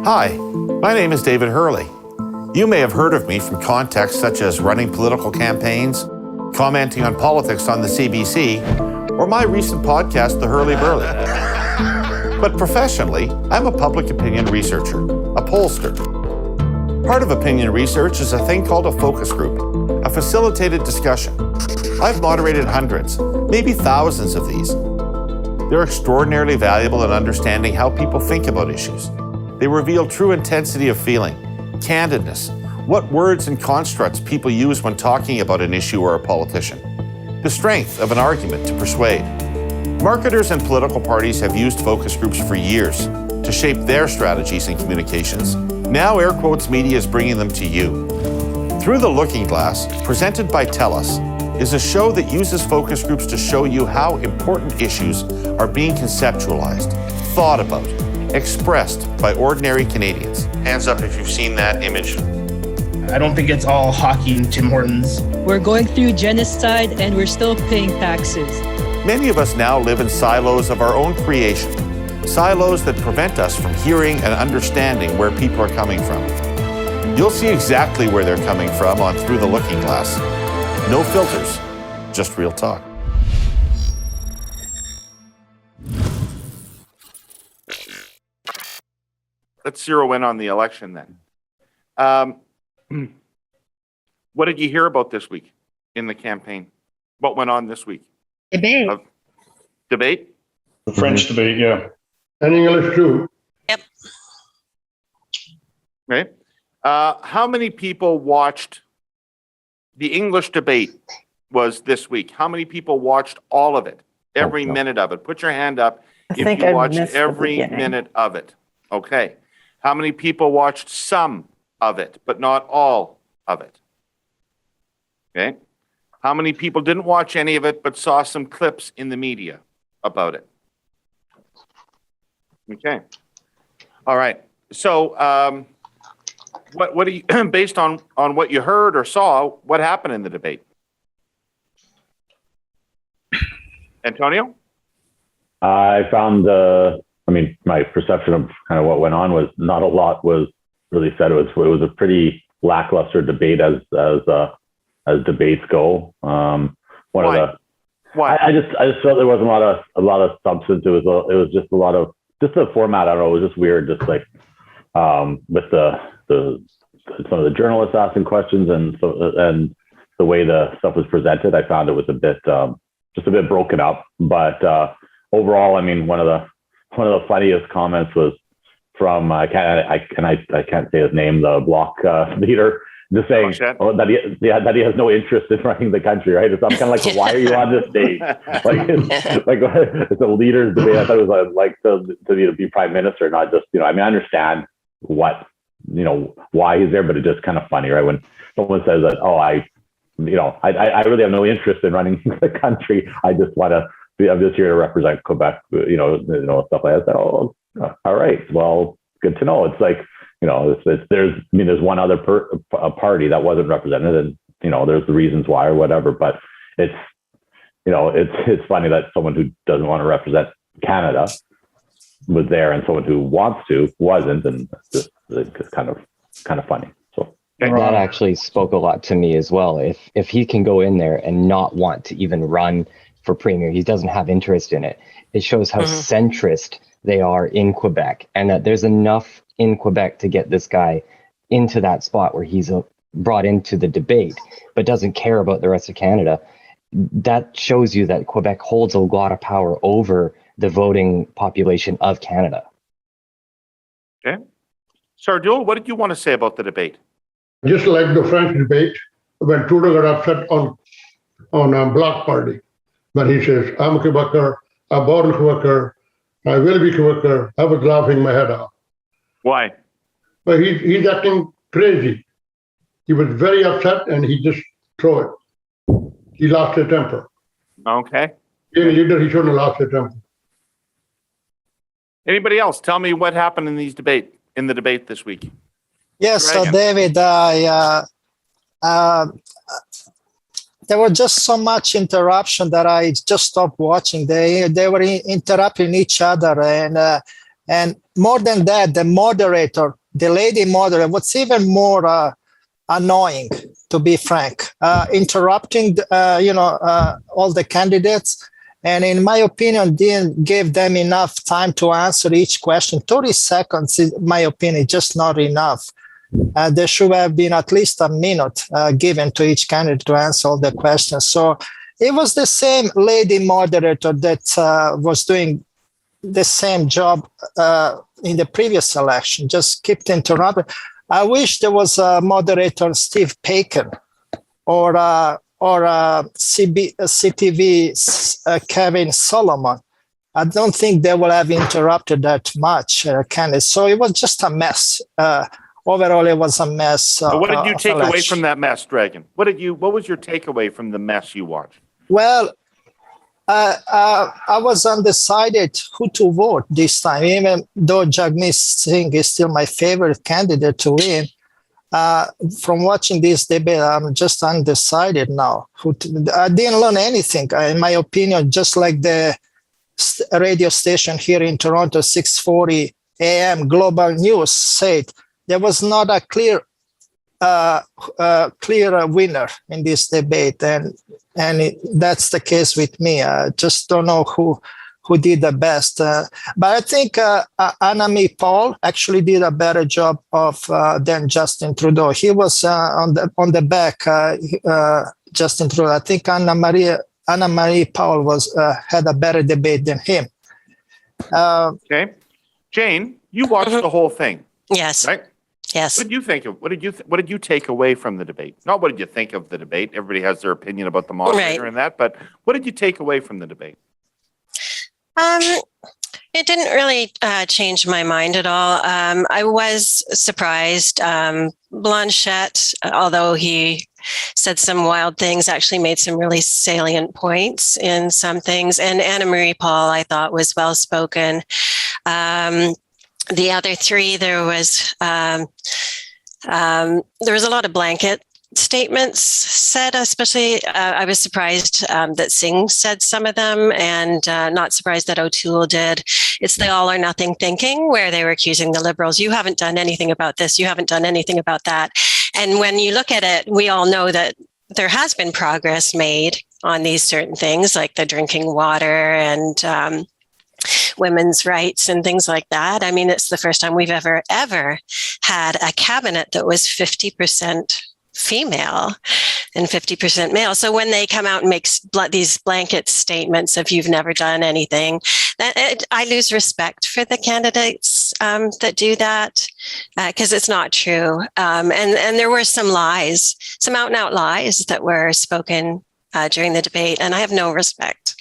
Hi, my name is David Herle. You may have heard of me from contexts such as running political campaigns, commenting on politics on the CBC, or my recent podcast, The Herle Burly. But professionally, I'm a public opinion researcher, a pollster. Part of opinion research is a thing called a focus group, a facilitated discussion. I've moderated hundreds, maybe thousands of these. They're extraordinarily valuable in understanding how people think about issues. They reveal true intensity of feeling, candidness, what words and constructs people use when talking about an issue or a politician, the strength of an argument to persuade. Marketers and political parties have used focus groups for years to shape their strategies and communications. Now Air Quotes Media is bringing them to you. Through the Looking Glass, presented by Telus, is a show that uses focus groups to show you how important issues are being conceptualized, thought about, expressed by ordinary Canadians. Hands up if you've seen that image. I don't think it's all hockey and Tim Hortons. We're going through genocide and we're still paying taxes. Many of us now live in silos of our own creation, silos that prevent us from hearing and understanding where people are coming from. You'll see exactly where they're coming from on Through the Looking Glass. No filters, just real talk. Let's zero in on the election then. What did you hear about this week in the campaign? What went on this week? Debate. Debate? The French debate, yeah. And English too. Yep. Okay. How many people watched the English debate was this week? How many people watched all of it? Every minute of it? Put your hand up if you watched every minute of it. Okay. How many people watched some of it, but not all of it? Okay. How many people didn't watch any of it, but saw some clips in the media about it? Okay. All right. So, what do you, based on what you heard or saw, what happened in the debate? Antonio? I found, my perception of kind of what went on was not a lot was really said. It was a pretty lackluster debate as debates go. Why? I just felt there wasn't a lot of substance. It was just a lot of the format. I don't know. It was just weird. Just like with some of the journalists asking questions and the way the stuff was presented, I found it was a bit broken up. But overall, I mean, one of the funniest comments was from I can't say his name, the Bloc leader, just saying that he has no interest in running the country, right? So I'm kind of like, why are you on this stage? like it's a leader's debate. I thought it was like to be prime minister, not just I understand what why he's there, but it's just kind of funny, right? When someone says that, I really have no interest in running the country. I'm just here to represent Quebec, stuff like that. Oh, all right. Well, good to know. It's like, there's one other party that wasn't represented, and there's the reasons why or whatever. But it's funny that someone who doesn't want to represent Canada was there, and someone who wants to wasn't, and it's kind of funny. So that actually spoke a lot to me as well. If he can go in there and not want to even run for premier, he doesn't have interest in it. It shows how centrist they are in Quebec, and that there's enough in Quebec to get this guy into that spot where he's brought into the debate, but doesn't care about the rest of Canada. That shows you that Quebec holds a lot of power over the voting population of Canada. Okay. Sardul, what did you want to say about the debate? Just like the French debate, when Trudeau got upset on a Bloc party, but he says, I'm a Quebecer, I'm born a Quebecer, I will be Quebecer. I was laughing my head off. Why? But he's acting crazy. He was very upset and he just threw it. He lost his temper. Okay. Being a leader, he shouldn't have lost his temper. Anybody else? Tell me what happened in the debate this week. Yes, so David, there was just so much interruption that I just stopped watching. They were interrupting each other, And more than that, the moderator, the lady moderator, what's even more annoying, to be frank, interrupting, all the candidates. And in my opinion, didn't give them enough time to answer each question. 30 seconds, in my opinion, just not enough. There should have been at least a minute given to each candidate to answer all the questions. So it was the same lady moderator that was doing the same job in the previous election, just kept interrupting. I wish there was a moderator, Steve Paikin, or CTV Kevin Solomon. I don't think they will have interrupted that much, candidates. So it was just a mess. Overall, it was a mess. So what did you take away from that mess, Dragon? What was your takeaway from the mess you watched? Well, I was undecided who to vote this time, even though Jagmeet Singh is still my favorite candidate to win. From watching this debate, I'm just undecided now. I didn't learn anything, in my opinion, just like the radio station here in Toronto, 640 AM Global News said, there was not a clear winner in this debate. And that's the case with me. I just don't know who did the best. But I think Annamie Paul actually did a better job than Justin Trudeau. He was on the back, Justin Trudeau. I think Annamie Paul had a better debate than him. Okay. Jane, you watched the whole thing. Yes. Right? Yes. What did you think of? What did you take away from the debate? Not what did you think of the debate. Everybody has their opinion about the moderator and that, but what did you take away from the debate? It didn't really change my mind at all. I was surprised. Blanchette, although he said some wild things, actually made some really salient points in some things. And Annamie Paul, I thought, was well spoken. The other three, there was a lot of blanket statements said, especially I was surprised that Singh said some of them, and not surprised that O'Toole did. It's the all or nothing thinking, where they were accusing the Liberals, you haven't done anything about this, you haven't done anything about that. And when you look at it, we all know that there has been progress made on these certain things, like the drinking water and women's rights and things like that. I mean, it's the first time we've ever had a cabinet that was 50% female and 50% male. So when they come out and make these blanket statements of you've never done anything, I lose respect for the candidates that do that, because it's not true. And there were some lies, some out and out lies that were spoken during the debate, and I have no respect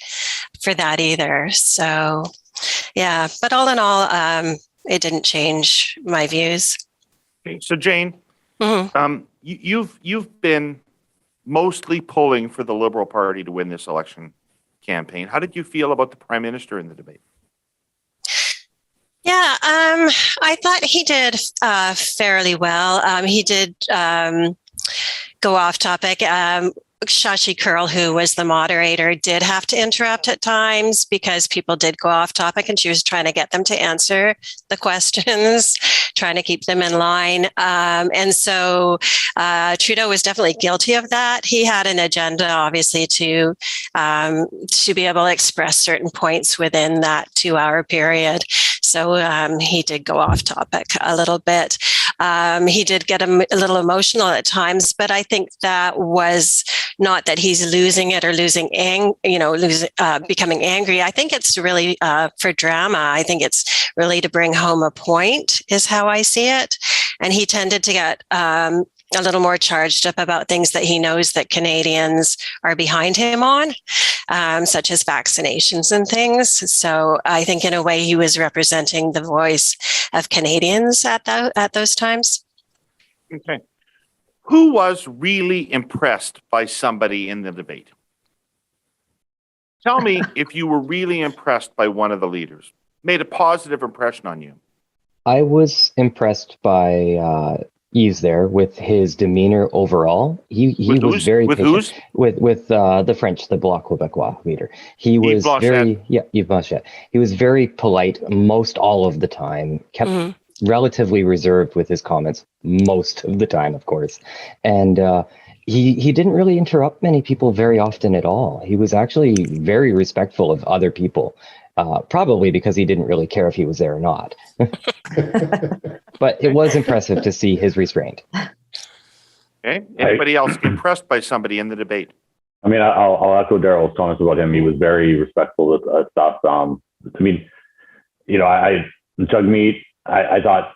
for that either. So yeah, but all in all, it didn't change my views. Okay, so Jane, you've been mostly pulling for the Liberal Party to win this election campaign. How did you feel about the Prime Minister in the debate? Yeah, I thought he did fairly well. He did go off topic. Shashi Kurl, who was the moderator, did have to interrupt at times because people did go off topic, and she was trying to get them to answer the questions, trying to keep them in line. And so Trudeau was definitely guilty of that. He had an agenda, obviously, to be able to express certain points within that 2-hour period. So he did go off topic a little bit. He did get a little emotional at times, but I think that was not that he's losing it or becoming angry. I think it's really for drama. I think it's really to bring home a point, is how I see it. And he tended to get a little more charged up about things that he knows that Canadians are behind him on, such as vaccinations and things. So I think in a way he was representing the voice of Canadians at those times. Okay. Who was really impressed by somebody in the debate? Tell me if you were really impressed by one of the leaders, made a positive impression on you. I was impressed by ease there with his demeanor overall. He was very with patient. whose? With the French, the Bloc Québécois leader. He was very Yves Blanchet. He was very polite most all of the time. Kept relatively reserved with his comments most of the time, of course, and he didn't really interrupt many people very often at all. He was actually very respectful of other people. Probably because he didn't really care if he was there or not. But it was impressive to see his restraint. Okay. Anybody else impressed by somebody in the debate? I mean, I'll echo Daryl's comments about him. He was very respectful with stuff. I mean, Jugmeat, I thought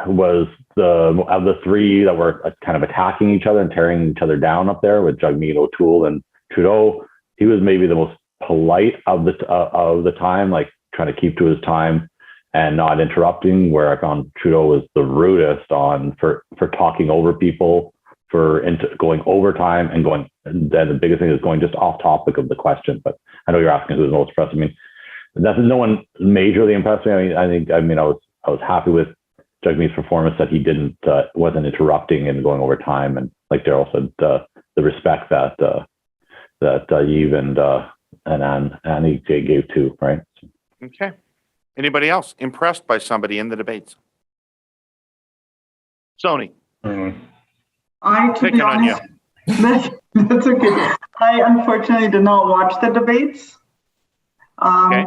was of the three that were kind of attacking each other and tearing each other down up there with Jugmeat, O'Toole, and Trudeau. He was maybe the most polite of the time, like trying to keep to his time and not interrupting, where I found Trudeau was the rudest for talking over people, for going overtime and then the biggest thing is going just off topic of the question. But I know you're asking who was most impressed. I mean, no one majorly impressed me. I was happy with Jugmeat's performance, that he wasn't interrupting and going over time, and like Daryl said, the respect that Yves and Annie gave too, right? Okay. Anybody else impressed by somebody in the debates? Sony. To be honest, that's okay. I unfortunately did not watch the debates.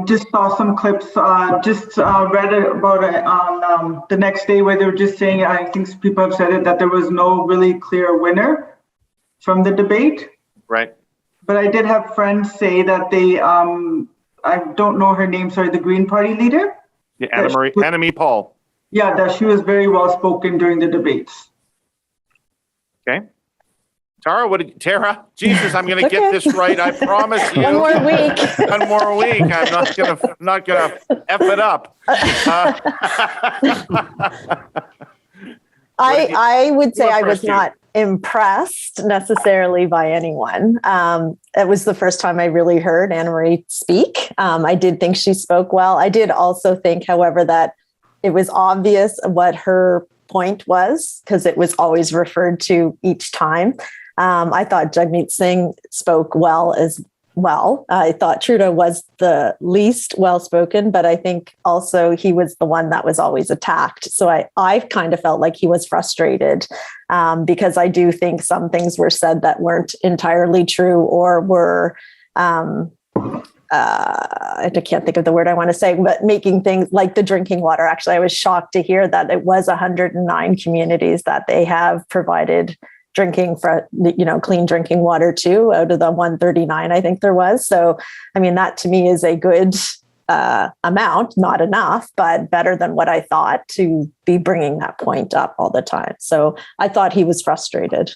Just saw some clips, read about it on the next day, where they were just saying, I think people have said it, that there was no really clear winner from the debate. Right. But I did have friends say that they, I don't know her name, sorry, the Green Party leader. Yeah, Anna-Marie Paul. Yeah, that she was very well spoken during the debates. Okay. Tara, Jesus, I'm going to get this right. I promise you. One more week. One more week. I'm not gonna F it up. I would say I was not impressed necessarily by anyone. It was the first time I really heard Anna-Marie speak. I did think she spoke well. I did also think, however, that it was obvious what her point was, because it was always referred to each time. I thought Jagmeet Singh spoke well as well. I thought Trudeau was the least well-spoken, but I think also he was the one that was always attacked. So I kind of felt like he was frustrated because I do think some things were said that weren't entirely true, or were, I can't think of the word I want to say, but making things like the drinking water. Actually, I was shocked to hear that it was 109 communities that they have provided drinking for, clean drinking water to, out of the 139, I think there was. So, I mean, that to me is a good amount, not enough, but better than what I thought, to be bringing that point up all the time. So I thought he was frustrated.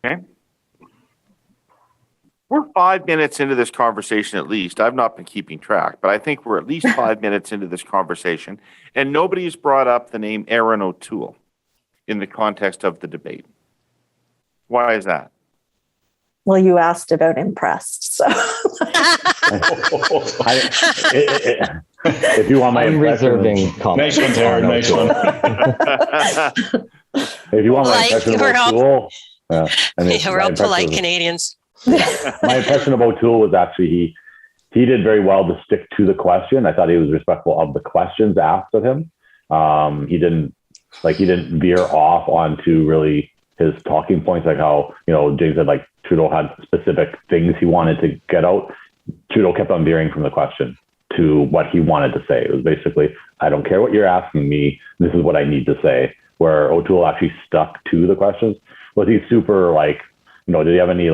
Okay. We're 5 minutes into this conversation, at least. I've not been keeping track, but I think we're at least 5 minutes into this conversation, and nobody's brought up the name Erin O'Toole in the context of the debate. Why is that? Well, you asked about impressed, so. If you want my reserving comment. Nice one, Tara. Nice one. If you want my impression of O'Toole, we're all polite Canadians. My impression of O'Toole was actually he did very well to stick to the question. I thought he was respectful of the questions asked of him. He didn't veer off onto really his talking points, like how, James said, like Trudeau had specific things he wanted to get out. Trudeau kept on veering from the question to what he wanted to say. It was basically, I don't care what you're asking me, this is what I need to say. Where O'Toole actually stuck to the questions. Was he super did he have any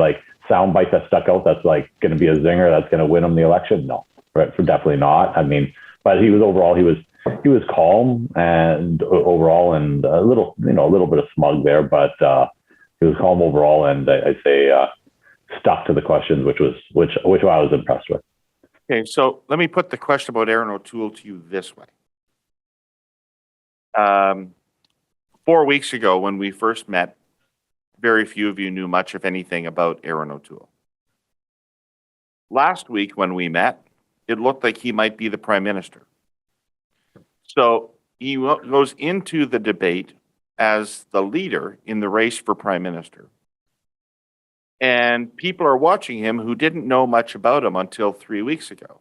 sound bite that stuck out that's going to be a zinger that's going to win him the election? No, right? For definitely not. I mean, but he was calm and overall, and a little bit of smug there, but he was calm overall, and I'd say stuck to the questions, which I was impressed with. Okay, so let me put the question about Erin O'Toole to you this way. 4 weeks ago, when we first met, very few of you knew much, if anything, about Erin O'Toole. Last week, when we met, it looked like he might be the Prime Minister. So he goes into the debate as the leader in the race for prime minister. And people are watching him who didn't know much about him until 3 weeks ago.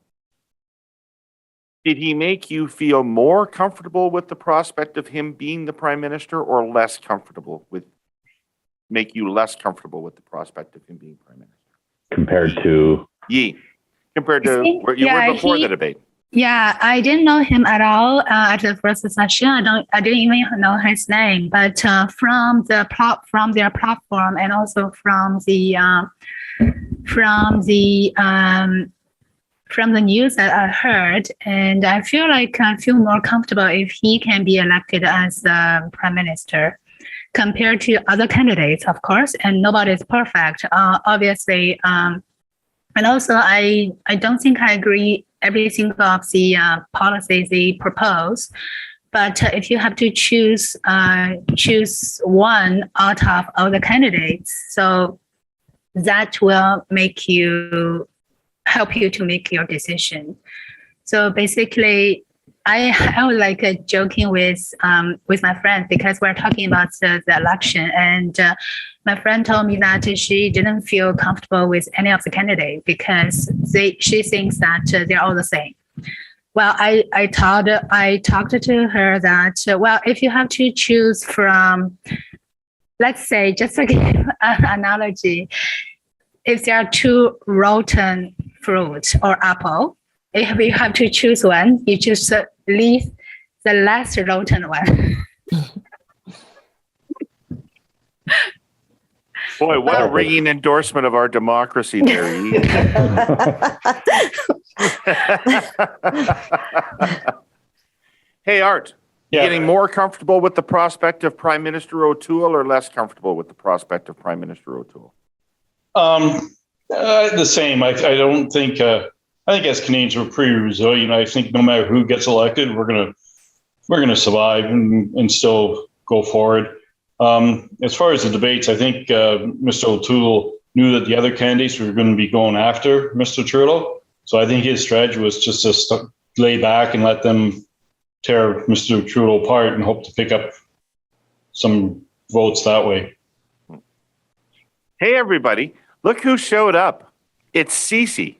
Did he make you feel more comfortable with the prospect of him being the prime minister, or less comfortable with, make you less comfortable with the prospect of him being prime minister? Compared to? Compared to where you were before the debate. Yeah, I didn't know him at all at the first session. I didn't even know his name. But from their platform and also from the news that I heard, and I feel more comfortable if he can be elected as the prime minister compared to other candidates, of course. And nobody is perfect, obviously. And also, I don't think I agree every single of the policies they propose. But if you have to choose one out of all the candidates, so that will help you to make your decision. So basically, I was like joking with my friend, because we're talking about the election, and my friend told me that she didn't feel comfortable with any of the candidates because she thinks that they're all the same. Well, I talked to her that, well, if you have to choose from, let's say, just to give an analogy, if there are two rotten fruit or apple, if you have to choose one, you choose the less rotten one. Boy, what a ringing endorsement of our democracy there. Hey, Art, getting more comfortable with the prospect of Prime Minister O'Toole, or less comfortable with the prospect of Prime Minister O'Toole? The same. I don't think. I think as Canadians, we're pretty resilient. I think no matter who gets elected, we're gonna survive and still go forward. As far as the debates, I think Mr. O'Toole knew that the other candidates were going to be going after Mr. Trudeau. So I think his strategy was just to lay back and let them tear Mr. Trudeau apart and hope to pick up some votes that way. Hey, everybody, look who showed up. It's Cece.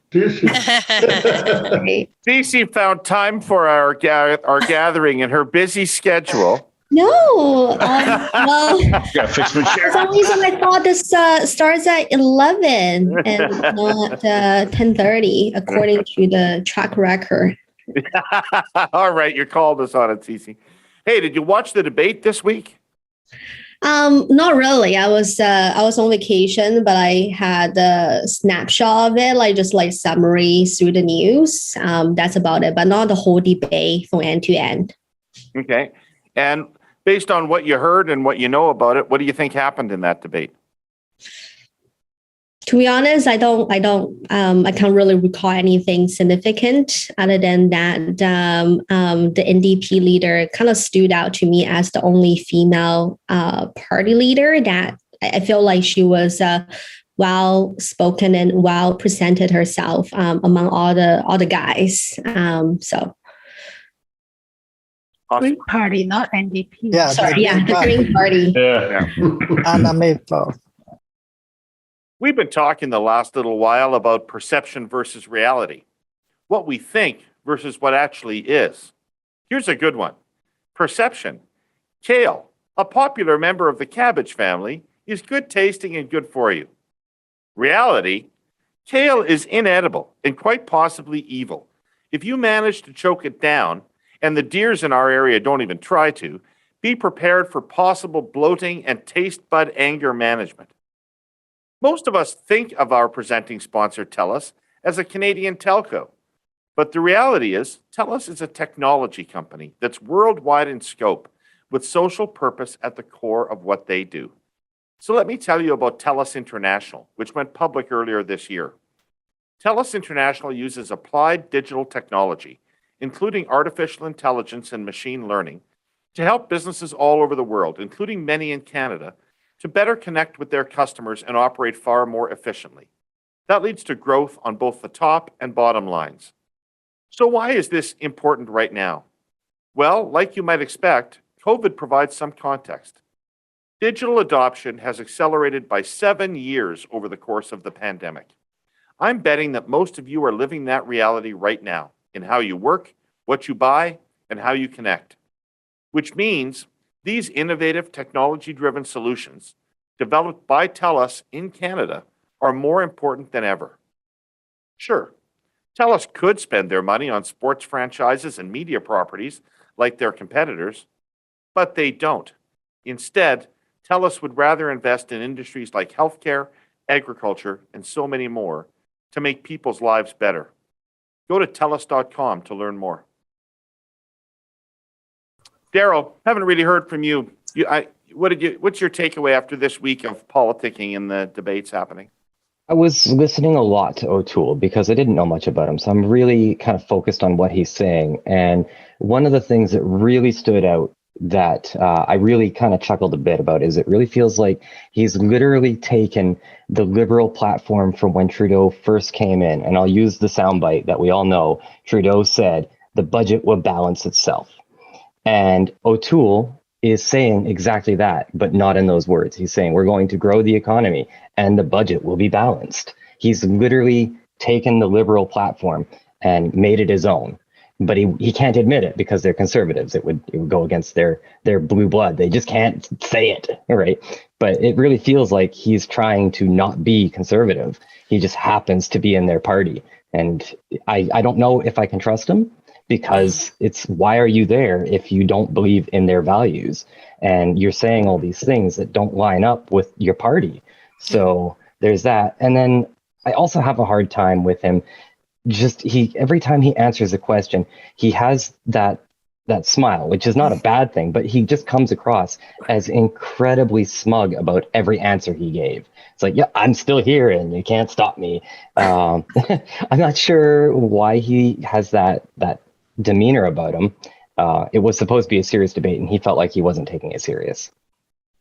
Cece found time for our gathering in her busy schedule. No, well, for some reason I thought this starts at 11 and not 10:30, according to the track record. All right, you called us on it, Cece. Hey, did you watch the debate this week? Not really. I was on vacation, but I had a snapshot of it, like summary through the news. That's about it, but not the whole debate from end to end. Okay, and based on what you heard and what you know about it, what do you think happened in that debate? To be honest, I can't really recall anything significant other than that the NDP leader kind of stood out to me as the only female party leader that I feel like she was well spoken and well presented herself among all the guys. So. Green Party, not NDP. Yeah, the Green Party. Yeah. Anna Maple. We've been talking the last little while about perception versus reality, what we think versus what actually is. Here's a good one. Perception. Kale, a popular member of the cabbage family, is good tasting and good for you. Reality. Kale is inedible and quite possibly evil. If you manage to choke it down, and the deers in our area don't even try to, be prepared for possible bloating and taste bud anger management. Most of us think of our presenting sponsor, Telus, as a Canadian telco. But the reality is, Telus is a technology company that's worldwide in scope, with social purpose at the core of what they do. So let me tell you about Telus International, which went public earlier this year. Telus International uses applied digital technology, including artificial intelligence and machine learning, to help businesses all over the world, including many in Canada, to better connect with their customers and operate far more efficiently. That leads to growth on both the top and bottom lines. So why is this important right now? Well, like you might expect, COVID provides some context. Digital adoption has accelerated by 7 years over the course of the pandemic. I'm betting that most of you are living that reality right now in how you work, what you buy, and how you connect. Which means these innovative technology-driven solutions developed by Telus in Canada are more important than ever. Sure, Telus could spend their money on sports franchises and media properties like their competitors, but they don't. Instead, Telus would rather invest in industries like healthcare, agriculture, and so many more to make people's lives better. Go to telus.com to learn more. Daryl, haven't really heard from you. What's your takeaway after this week of politicking and the debates happening? I was listening a lot to O'Toole because I didn't know much about him. So I'm really kind of focused on what he's saying. And one of the things that really stood out that I really kind of chuckled a bit about is it really feels like he's literally taken the Liberal platform from when Trudeau first came in. And I'll use the soundbite that we all know. Trudeau said the budget will balance itself. And O'Toole is saying exactly that, but not in those words. He's saying we're going to grow the economy and the budget will be balanced. He's literally taken the Liberal platform and made it his own. But he can't admit it because they're conservatives. It would go against their blue blood. They just can't say it, right? But it really feels like he's trying to not be conservative. He just happens to be in their party. And I don't know if I can trust him, because it's why are you there if you don't believe in their values? And you're saying all these things that don't line up with your party. So there's that. And then I also have a hard time with him. Every time he answers a question, he has that smile, which is not a bad thing, but he just comes across as incredibly smug about every answer he gave. It's like, yeah, I'm still here and you can't stop me. I'm not sure why he has that demeanor about him. It was supposed to be a serious debate and he felt like he wasn't taking it serious.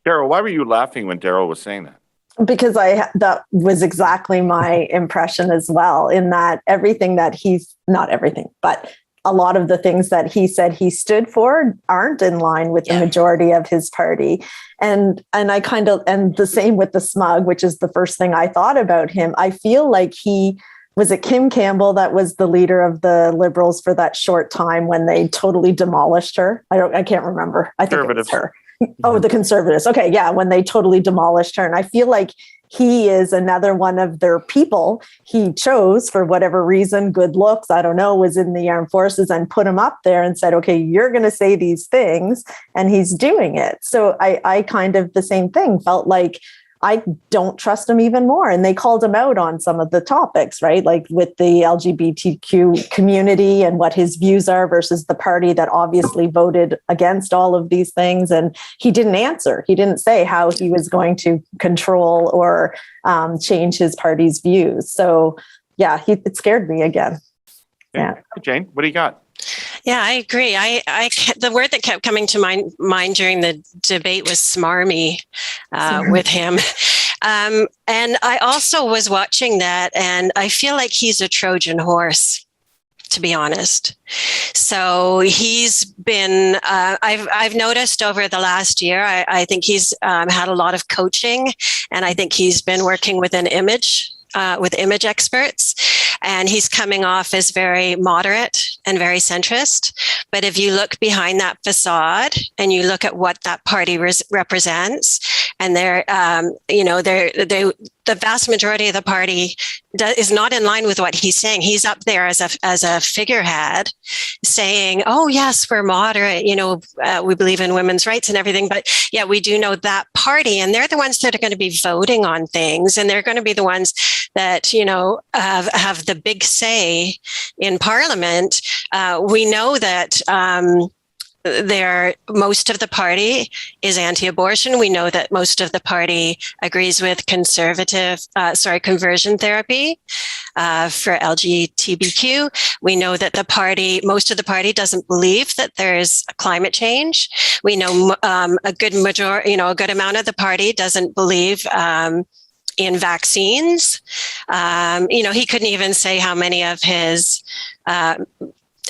Daryl, why were you laughing when Daryl was saying that? Because that was exactly my impression as well, in that everything that not everything, but a lot of the things that he said he stood for aren't in line with the majority of his party. And the same with the smug, which is the first thing I thought about him. I feel like was it Kim Campbell that was the leader of the Liberals for that short time when they totally demolished her? I can't remember. I think it was her. Oh, the Conservatives. Okay, yeah, when they totally demolished her. And I feel like he is another one of their people he chose for whatever reason, good looks, I don't know, was in the armed forces and put him up there and said, okay, you're going to say these things, and he's doing it. So I kind of the same thing, felt like I don't trust him even more. And they called him out on some of the topics, right? Like with the LGBTQ community and what his views are versus the party that obviously voted against all of these things. And he didn't answer. He didn't say how he was going to control or change his party's views. So yeah, it scared me again. Yeah. Jane, what do you got? Yeah, I agree. The word that kept coming to my mind during the debate was smarmy with him. And I also was watching that, and I feel like he's a Trojan horse, to be honest. So he's been, I've noticed over the last year, I think he's had a lot of coaching, and I think he's been working with image experts. And he's coming off as very moderate and very centrist. But if you look behind that facade and you look at what that party represents, and the vast majority of the party is not in line with what he's saying. He's up there as a figurehead saying, oh, yes, we're moderate. We believe in women's rights and everything. But yeah, we do know that party, and they're the ones that are going to be voting on things. And they're going to be the ones that, have the big say in Parliament. We know that most of the party is anti-abortion. We know that most of the party agrees with conversion therapy for LGBTQ. We know that most of the party doesn't believe that there's climate change. We know a good amount of the party doesn't believe in vaccines. He couldn't even say how many of his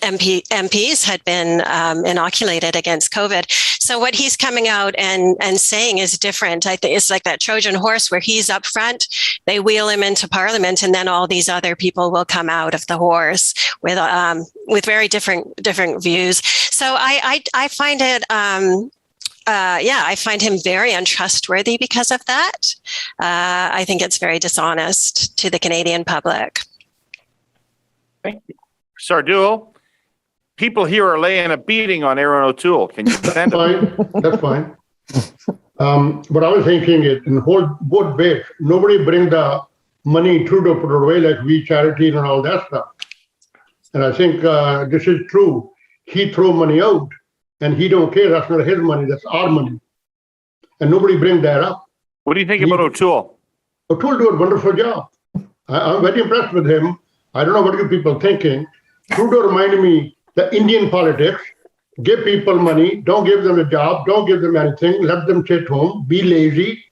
MPs had been inoculated against COVID. So what he's coming out and saying is different. I think it's like that Trojan horse where he's up front, they wheel him into Parliament, and then all these other people will come out of the horse with very different views. So I find it, I find him very untrustworthy because of that. I think it's very dishonest to the Canadian public. Thank you. Sarduo, people here are laying a beating on Aaron O'Toole. Can you defend him? That's fine. What I was thinking is, in both debates, nobody bring the money Trudeau put away like we charities and all that stuff. And I think this is true. He throw money out, and he don't care. That's not his money. That's our money. And nobody bring that up. What do you think about O'Toole? O'Toole do a wonderful job. I'm very impressed with him. I don't know what you people thinking. Trudeau reminded me the Indian politics. Give people money. Don't give them a job. Don't give them anything. Let them sit home. Be lazy.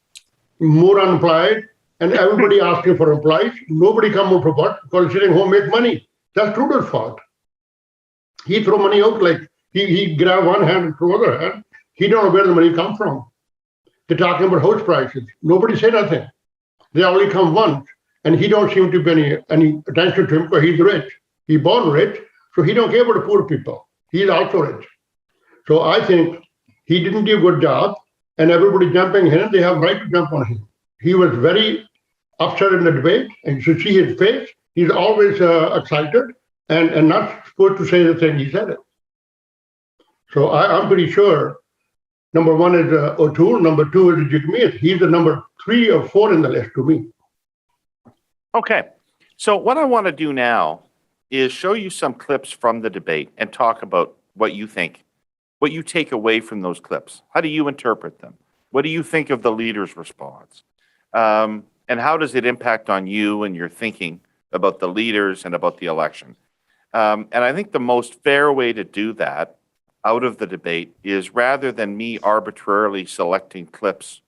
More unemployed. And everybody asking for employees. Nobody come out for what? Because sitting home make money. That's Trudeau's fault. He throw money out like he grab one hand and throw other hand. He don't know where the money come from. They're talking about house prices. Nobody say nothing. They only come once. And he don't seem to be any attention to him because he's rich. He born rich, so he don't care about the poor people. He's also rich. So I think he didn't do a good job, and everybody jumping him, they have right to jump on him. He was very upset in the debate, and you should see his face. He's always excited and not supposed to say the thing he said it. So I'm pretty sure number one is O'Toole, number two is Jagmeet. He's the number 3 or 4 in the list to me. Okay. So what I want to do now is show you some clips from the debate and talk about what you think, what you take away from those clips. How do you interpret them? What do you think of the leader's response? And how does it impact on you and your thinking about the leaders and about the election? And I think the most fair way to do that out of the debate is, rather than me arbitrarily selecting clips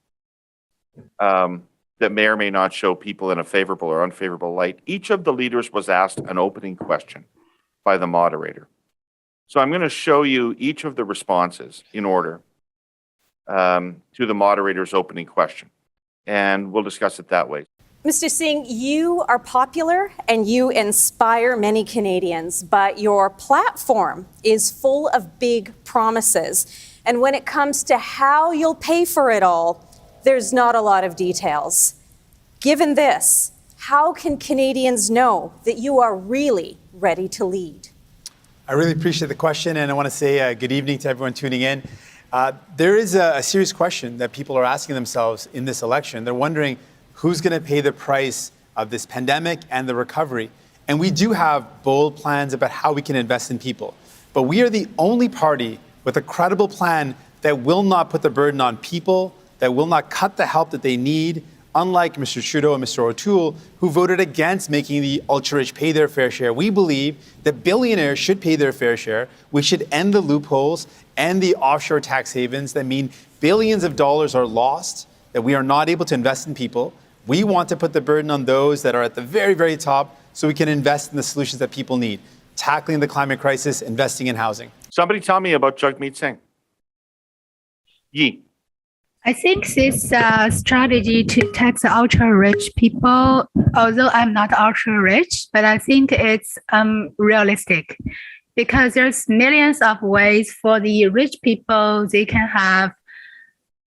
that may or may not show people in a favorable or unfavorable light, each of the leaders was asked an opening question by the moderator. So I'm going to show you each of the responses in order to the moderator's opening question, and we'll discuss it that way. Mr. Singh, you are popular and you inspire many Canadians, but your platform is full of big promises. And when it comes to how you'll pay for it all, there's not a lot of details. Given this, how can Canadians know that you are really ready to lead? I really appreciate the question, and I want to say good evening to everyone tuning in. There is a serious question that people are asking themselves in this election. They're wondering who's going to pay the price of this pandemic and the recovery. And we do have bold plans about how we can invest in people. But we are the only party with a credible plan that will not put the burden on people, that will not cut the help that they need, unlike Mr. Trudeau and Mr. O'Toole, who voted against making the ultra-rich pay their fair share. We believe that billionaires should pay their fair share. We should end the loopholes and the offshore tax havens that mean billions of dollars are lost, that we are not able to invest in people. We want to put the burden on those that are at the very, very top so we can invest in the solutions that people need, tackling the climate crisis, investing in housing. Somebody tell me about Jagmeet Singh. Yi. I think this strategy to tax ultra-rich people, although I'm not ultra-rich, but I think it's realistic because there's millions of ways for the rich people. They can have,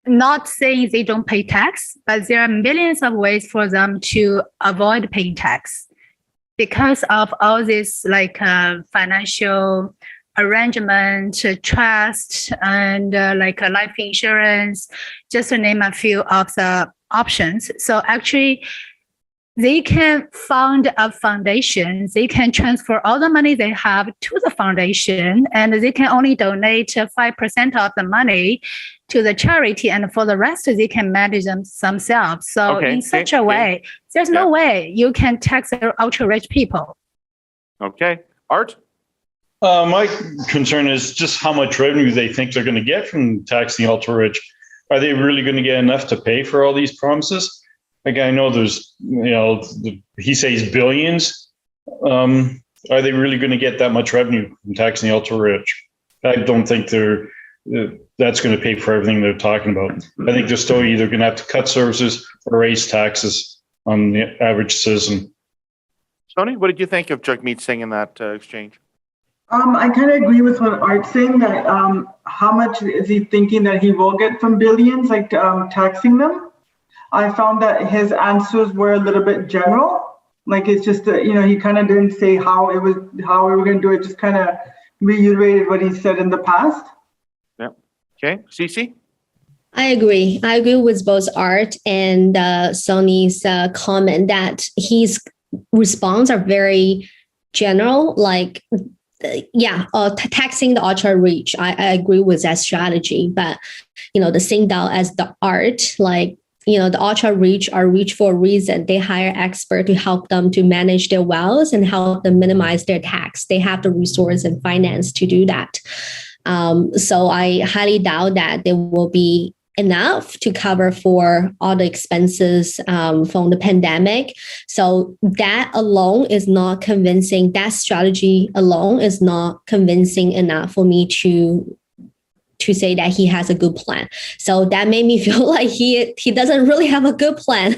not saying they don't pay tax, but there are millions of ways for them to avoid paying tax because of all this financial arrangement, trust, and life insurance, just to name a few of the options. So actually, they can fund a foundation. They can transfer all the money they have to the foundation, and they can only donate 5% of the money to the charity, and for the rest, they can manage them themselves. So in such a way, there's no way you can tax ultra-rich people. Okay. Art? My concern is just how much revenue they think they're going to get from taxing ultra-rich. Are they really going to get enough to pay for all these promises? Like, I know there's, he says billions. Are they really going to get that much revenue from taxing the ultra-rich? I don't think they're that's going to pay for everything they're talking about. I think they're still either going to have to cut services or raise taxes on the average citizen. Tony, what did you think of Jagmeet Singh in that exchange? I kind of agree with what Art's saying, that how much is he thinking that he will get from billions, like taxing them? I found that his answers were a little bit general. Like, it's just, he kind of didn't say how we were going to do it, just kind of reiterated what he said in the past. Yeah. Okay. Cece? I agree. I agree with both Art and Sony's comment that his response are very general, like, taxing the ultra rich. I agree with that strategy, but the single as the art, like, the ultra rich are rich for a reason. They hire experts to help them to manage their wealth and help them minimize their tax. They have the resource and finance to do that. So I highly doubt that there will be enough to cover for all the expenses from the pandemic. So that alone is not convincing. That strategy alone is not convincing enough for me to say that he has a good plan. So that made me feel like he doesn't really have a good plan.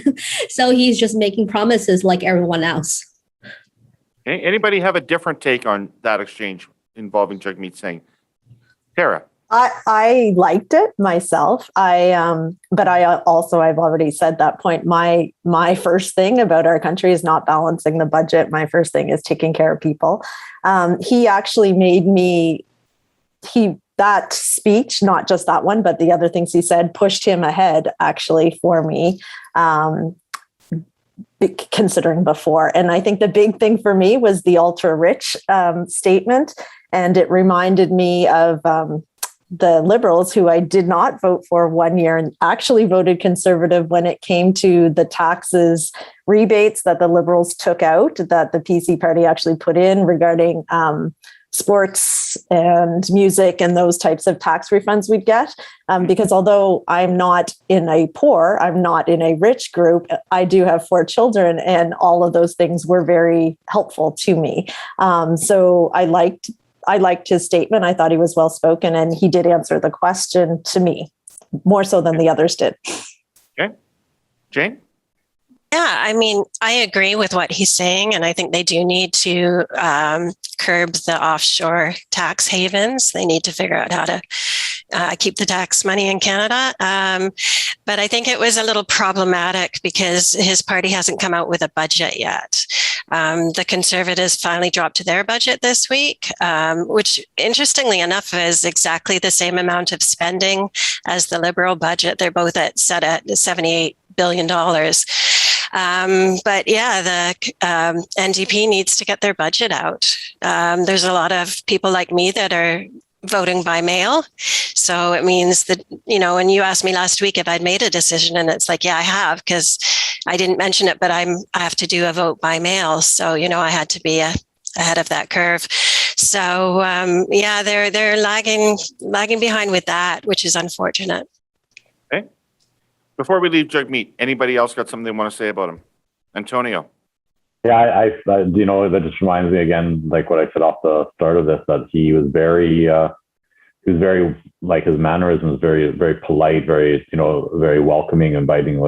So he's just making promises like everyone else. Okay. Anybody have a different take on that exchange involving Jagmeet Singh? Tara? I liked it myself. But I've already said that point. My first thing about our country is not balancing the budget. My first thing is taking care of people. He actually made me, that speech, not just that one, but the other things he said, pushed him ahead actually for me, considering before. And I think the big thing for me was the ultra rich statement. And it reminded me of the Liberals, who I did not vote for 1 year and actually voted Conservative when it came to the taxes rebates that the Liberals took out, that the PC party actually put in regarding sports and music and those types of tax refunds we'd get. Because although I'm not in a rich group, I do have 4 children, and all of those things were very helpful to me. So I liked his statement. I thought he was well spoken, and he did answer the question to me more so than the others did. Okay. Jane? Yeah, I mean, I agree with what he's saying, and I think they do need to curb the offshore tax havens. They need to figure out how to keep the tax money in Canada. But I think it was a little problematic because his party hasn't come out with a budget yet. The Conservatives finally dropped to their budget this week, which interestingly enough is exactly the same amount of spending as the Liberal budget. They're both set at $78 billion. But yeah, the NDP needs to get their budget out. There's a lot of people like me that are voting by mail. So it means that, and you asked me last week if I'd made a decision, and it's like, yeah, I have, because I didn't mention it, but I have to do a vote by mail. So, I had to be ahead of that curve. So yeah, they're lagging behind with that, which is unfortunate. Okay. Before we leave Jagmeet, anybody else got something they want to say about him? Antonio? Yeah, that just reminds me again, like what I said off the start of this, that he was very, like his mannerisms, very, very polite, very, very welcoming, inviting.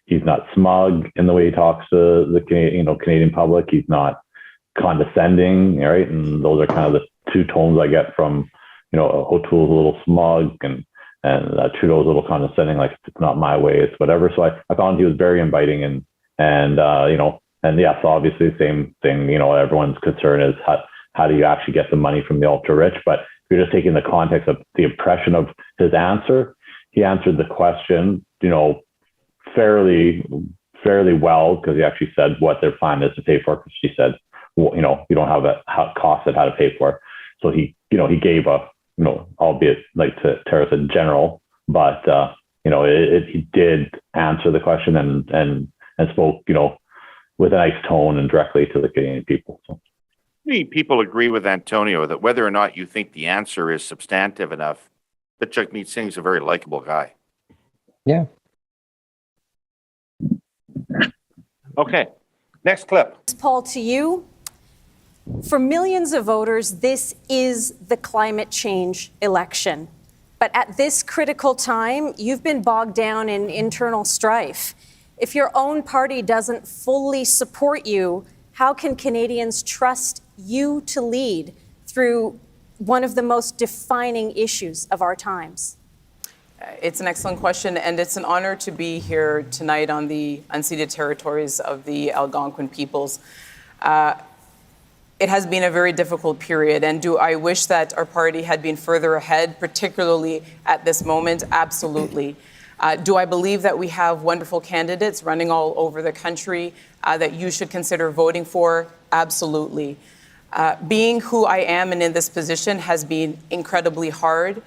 He's not smug in the way he talks to the Canadian public. He's not condescending, right? And those are kind of the two tones I get from, O'Toole's a little smug and Trudeau's a little condescending, like it's not my way, it's whatever. So I found he was very inviting and yes, obviously same thing, everyone's concern is how do you actually get the money from the ultra rich? But if you're just taking the context of the impression of his answer, he answered the question, fairly well, because he actually said what their plan is to pay for, because she said, well, you don't have a cost at how to pay for. So he gave a, albeit like Tara said, general, but he did answer the question and spoke, with a nice tone and directly to the Canadian people. So many people agree with Antonio that whether or not you think the answer is substantive enough, that Jagmeet Singh is a very likable guy. Yeah. Okay. Next clip. Paul, to you. For millions of voters, this is the climate change election. But at this critical time, you've been bogged down in internal strife. If your own party doesn't fully support you, how can Canadians trust you to lead through one of the most defining issues of our times? It's an excellent question, and it's an honor to be here tonight on the unceded territories of the Algonquin peoples. It has been a very difficult period, and do I wish that our party had been further ahead, particularly at this moment? Absolutely. Do I believe that we have wonderful candidates running all over the country that you should consider voting for? Absolutely. Being who I am and in this position has been incredibly hard.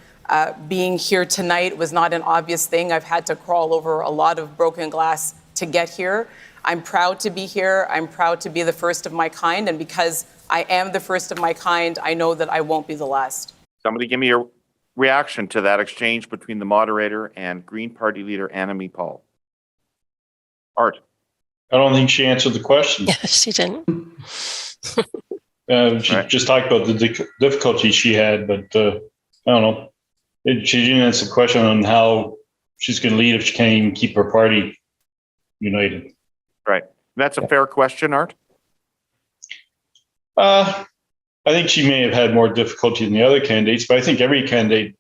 Being here tonight was not an obvious thing. I've had to crawl over a lot of broken glass to get here. I'm proud to be here. I'm proud to be the first of my kind. And because I am the first of my kind, I know that I won't be the last. Somebody give me your reaction to that exchange between the moderator and Green Party leader Annamie Paul. Art. I don't think she answered the question. She didn't. She just talked about the difficulties she had, but I don't know. She didn't answer the question on how she's going to lead if she can't even keep her party united. Right. That's a fair question, Art. I think she may have had more difficulty than the other candidates, but I think every candidate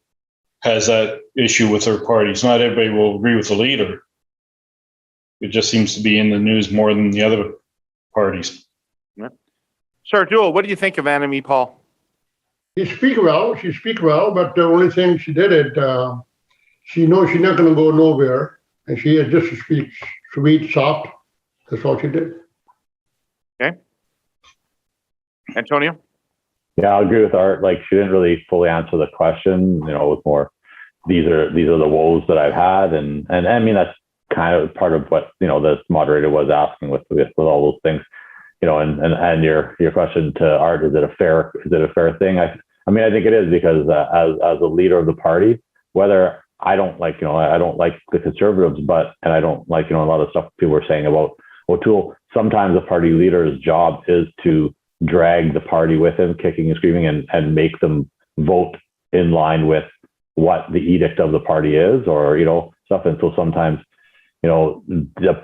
has that issue with their parties. Not everybody will agree with the leader. It just seems to be in the news more than the other parties. Yeah. Sir Jewel, what do you think of Annamie Paul? She speak well, but the only thing she did she knows she's not going to go nowhere, and she has just to speak sweet, soft. That's all she did. Okay. Antonio? Yeah, I agree with Art. Like, she didn't really fully answer the question. You know, it was more, these are the woes that I've had, and I mean, that's kind of part of what, you know, the moderator was asking with all those things. You know, and your question to Art, is it a fair thing? I mean, I think it is, because as a leader of the party, whether I don't like the Conservatives, and I don't like, you know, a lot of stuff people were saying about O'Toole. Sometimes the party leader's job is to drag the party with him, kicking and screaming, and make them vote in line with what the edict of the party is, or, you know, stuff. And so sometimes, you know,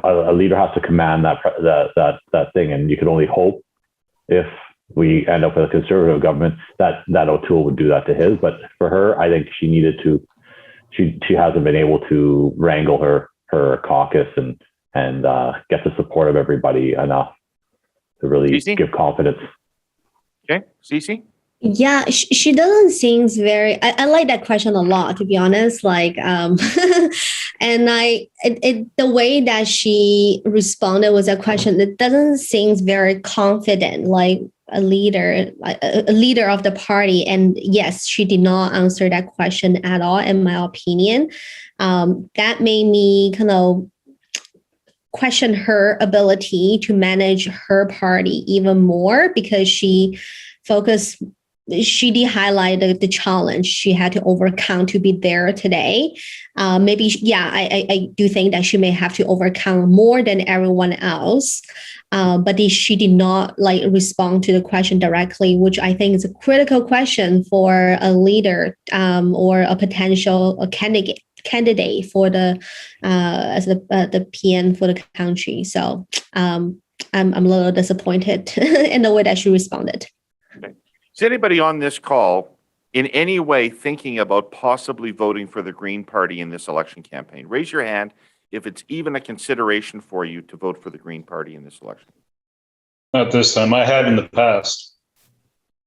a leader has to command that thing, and you can only hope, if we end up with a Conservative government, that O'Toole would do that to his. But for her, I think she hasn't been able to wrangle her caucus and get the support of everybody enough to really give confidence. Okay, Cece? Yeah, she doesn't seem very. I like that question a lot, to be honest. Like, and the way that she responded was a question that doesn't seem very confident, like a leader of the party. And yes, she did not answer that question at all, in my opinion. That made me kind of question her ability to manage her party even more, because she did highlight the challenge she had to overcome to be there today. I do think that she may have to overcome more than everyone else. But she did not respond to the question directly, which I think is a critical question for a leader or a potential candidate for the as the PM for the country. So I'm a little disappointed in the way that she responded. Okay. Is anybody on this call in any way thinking about possibly voting for the Green Party in this election campaign? Raise your hand if it's even a consideration for you to vote for the Green Party in this election. Not this time. I have in the past.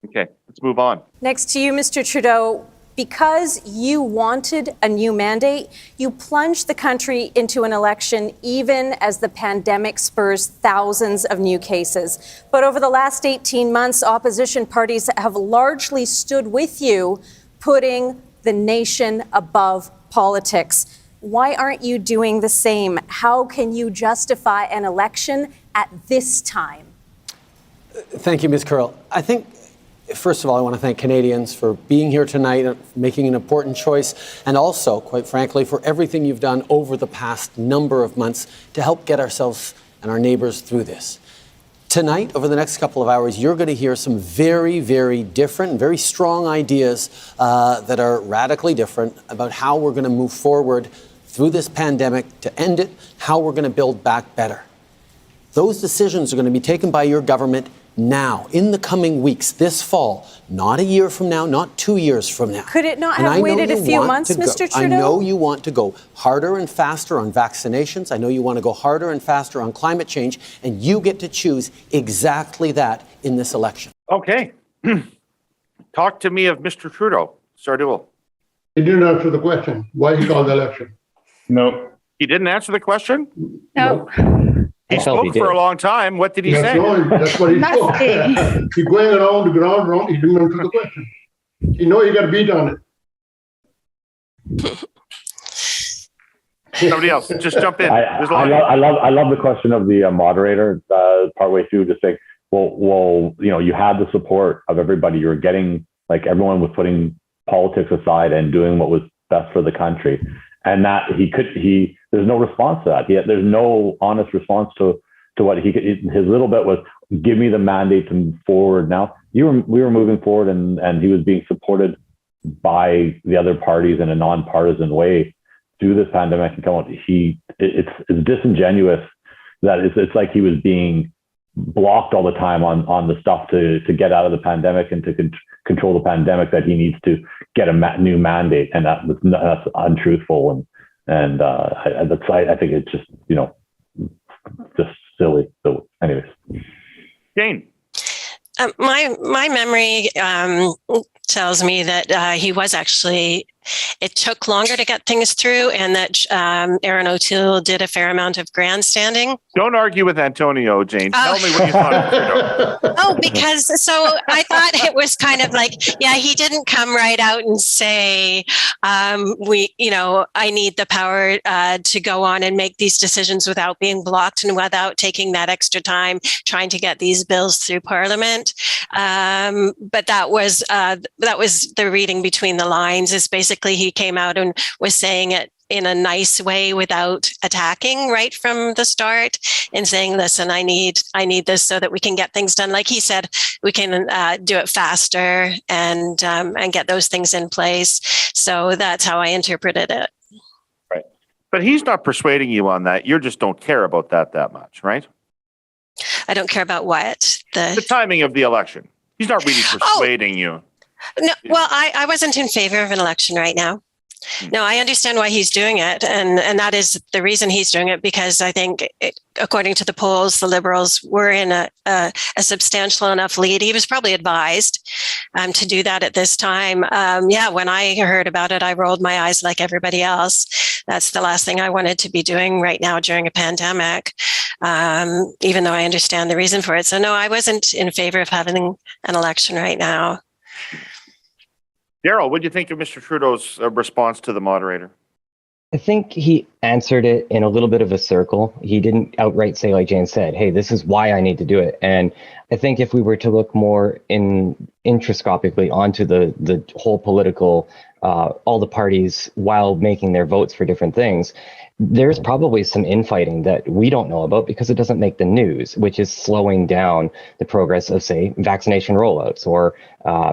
Okay, let's move on. Next to you, Mr. Trudeau, because you wanted a new mandate, you plunged the country into an election even as the pandemic spurs thousands of new cases. But over the last 18 months, opposition parties have largely stood with you, putting the nation above politics. Why aren't you doing the same? How can you justify an election at this time? Thank you, Ms. Curl. I think, first of all, I want to thank Canadians for being here tonight and making an important choice, and also, quite frankly, for everything you've done over the past number of months to help get ourselves and our neighbours through this. Tonight, over the next couple of hours, you're going to hear some very, very different, very strong ideas that are radically different about how we're going to move forward through this pandemic to end it, how we're going to build back better. Those decisions are going to be taken by your government now, in the coming weeks, this fall, not a year from now, not 2 years from now. Could it not have waited a few months, Mr. Trudeau? I know you want to go harder and faster on vaccinations. I know you want to go harder and faster on climate change, and you get to choose exactly that in this election. Okay. Talk to me of Mr. Trudeau. Sardul. He didn't answer the question. Why he called the election? No. He didn't answer the question? No. He spoke for a long time. What did he say? That's what he spoke. He's going around the ground wrong. He didn't answer the question. You know he got beat on it. Somebody else, just jump in. I love the question of the moderator partway through, just saying, well, you know, you had the support of everybody. You were getting, like, everyone was putting politics aside and doing what was best for the country. And that there's no response to that. There's no honest response to what his little bit was, give me the mandate to move forward. Now we were moving forward, and he was being supported by the other parties in a nonpartisan way through this pandemic. And come on, it's disingenuous that it's like he was being blocked all the time on the stuff to get out of the pandemic and to control the pandemic, that he needs to get a new mandate, and that's untruthful, and I think it's just, you know, just silly. So anyways, Jane. My memory tells me that he was actually, it took longer to get things through, and that Aaron O'Toole did a fair amount of grandstanding. Don't argue with Antonio, Jane. Tell me what you thought of Trudeau. Oh, because so I thought it was kind of like, yeah, he didn't come right out and say, I need the power to go on and make these decisions without being blocked and without taking that extra time trying to get these bills through Parliament. But that was the reading between the lines, is basically he came out and was saying it in a nice way without attacking right from the start, and saying, listen, I need this so that we can get things done. Like he said, we can do it faster and get those things in place. So that's how I interpreted it. Right. But he's not persuading you on that. You just don't care about that much, right? I don't care about what? The timing of the election. He's not really persuading you. No, well, I wasn't in favor of an election right now. No, I understand why he's doing it. And that is the reason he's doing it, because I think, according to the polls, the Liberals were in a substantial enough lead. He was probably advised to do that at this time. When I heard about it, I rolled my eyes like everybody else. That's the last thing I wanted to be doing right now during a pandemic, even though I understand the reason for it. So no, I wasn't in favor of having an election right now. Daryl, what do you think of Mr. Trudeau's response to the moderator? I think he answered it in a little bit of a circle. He didn't outright say, like Jane said, hey, this is why I need to do it. And I think if we were to look more introscopically onto the whole political, all the parties while making their votes for different things, there's probably some infighting that we don't know about because it doesn't make the news, which is slowing down the progress of, say, vaccination rollouts or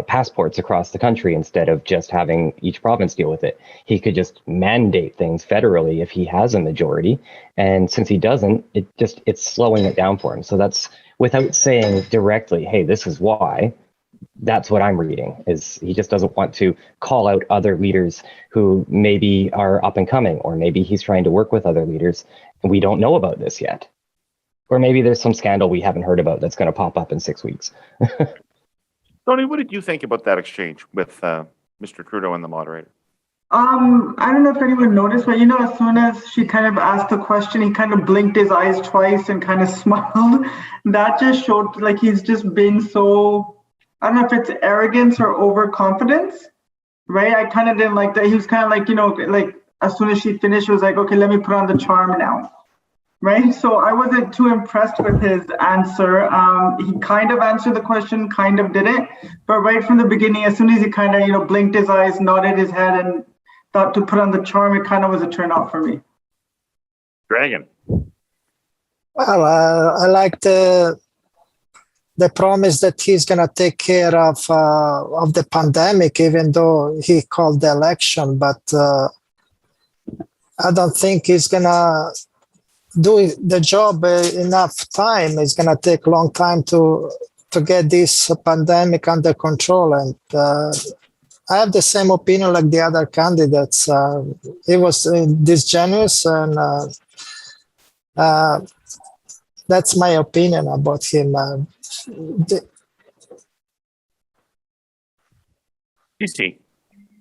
passports across the country instead of just having each province deal with it. He could just mandate things federally if he has a majority. And since he doesn't, it's slowing it down for him. So that's without saying directly, hey, this is why. That's what I'm reading, is he just doesn't want to call out other leaders who maybe are up and coming, or maybe he's trying to work with other leaders and we don't know about this yet. Or maybe there's some scandal we haven't heard about that's going to pop up in 6 weeks. Tony, what did you think about that exchange with Mr. Trudeau and the moderator? I don't know if anyone noticed, but as soon as she kind of asked the question, he kind of blinked his eyes twice and kind of smiled. That just showed like he's just being so, I don't know if it's arrogance or overconfidence, right? I kind of didn't like that. He was kind of like, like as soon as she finished, he was like, okay, let me put on the charm now, right? So I wasn't too impressed with his answer. He kind of answered the question, kind of didn't. But right from the beginning, as soon as he kind of, blinked his eyes, nodded his head, and thought to put on the charm, it kind of was a turn off for me. Dragon. Well, I liked the promise that he's going to take care of the pandemic, even though he called the election. But I don't think he's going to do the job enough time. It's going to take a long time to get this pandemic under control. And I have the same opinion like the other candidates. He was disingenuous, and that's my opinion about him. You see.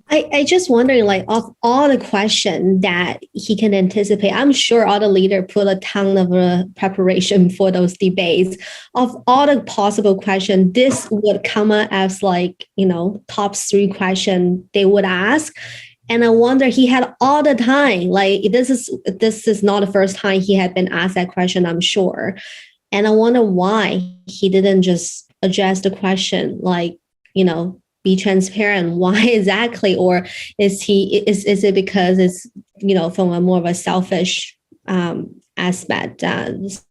I just wondering, like, of all the questions that he can anticipate, I'm sure all the leader put a ton of preparation for those debates. Of all the possible questions, this would come up as like, top 3 questions they would ask. And I wonder, he had all the time, like this is not the first time he had been asked that question, I'm sure. And I wonder why he didn't just address the question, like, be transparent. Why exactly? Or is it because it's, from a more of a selfish aspect?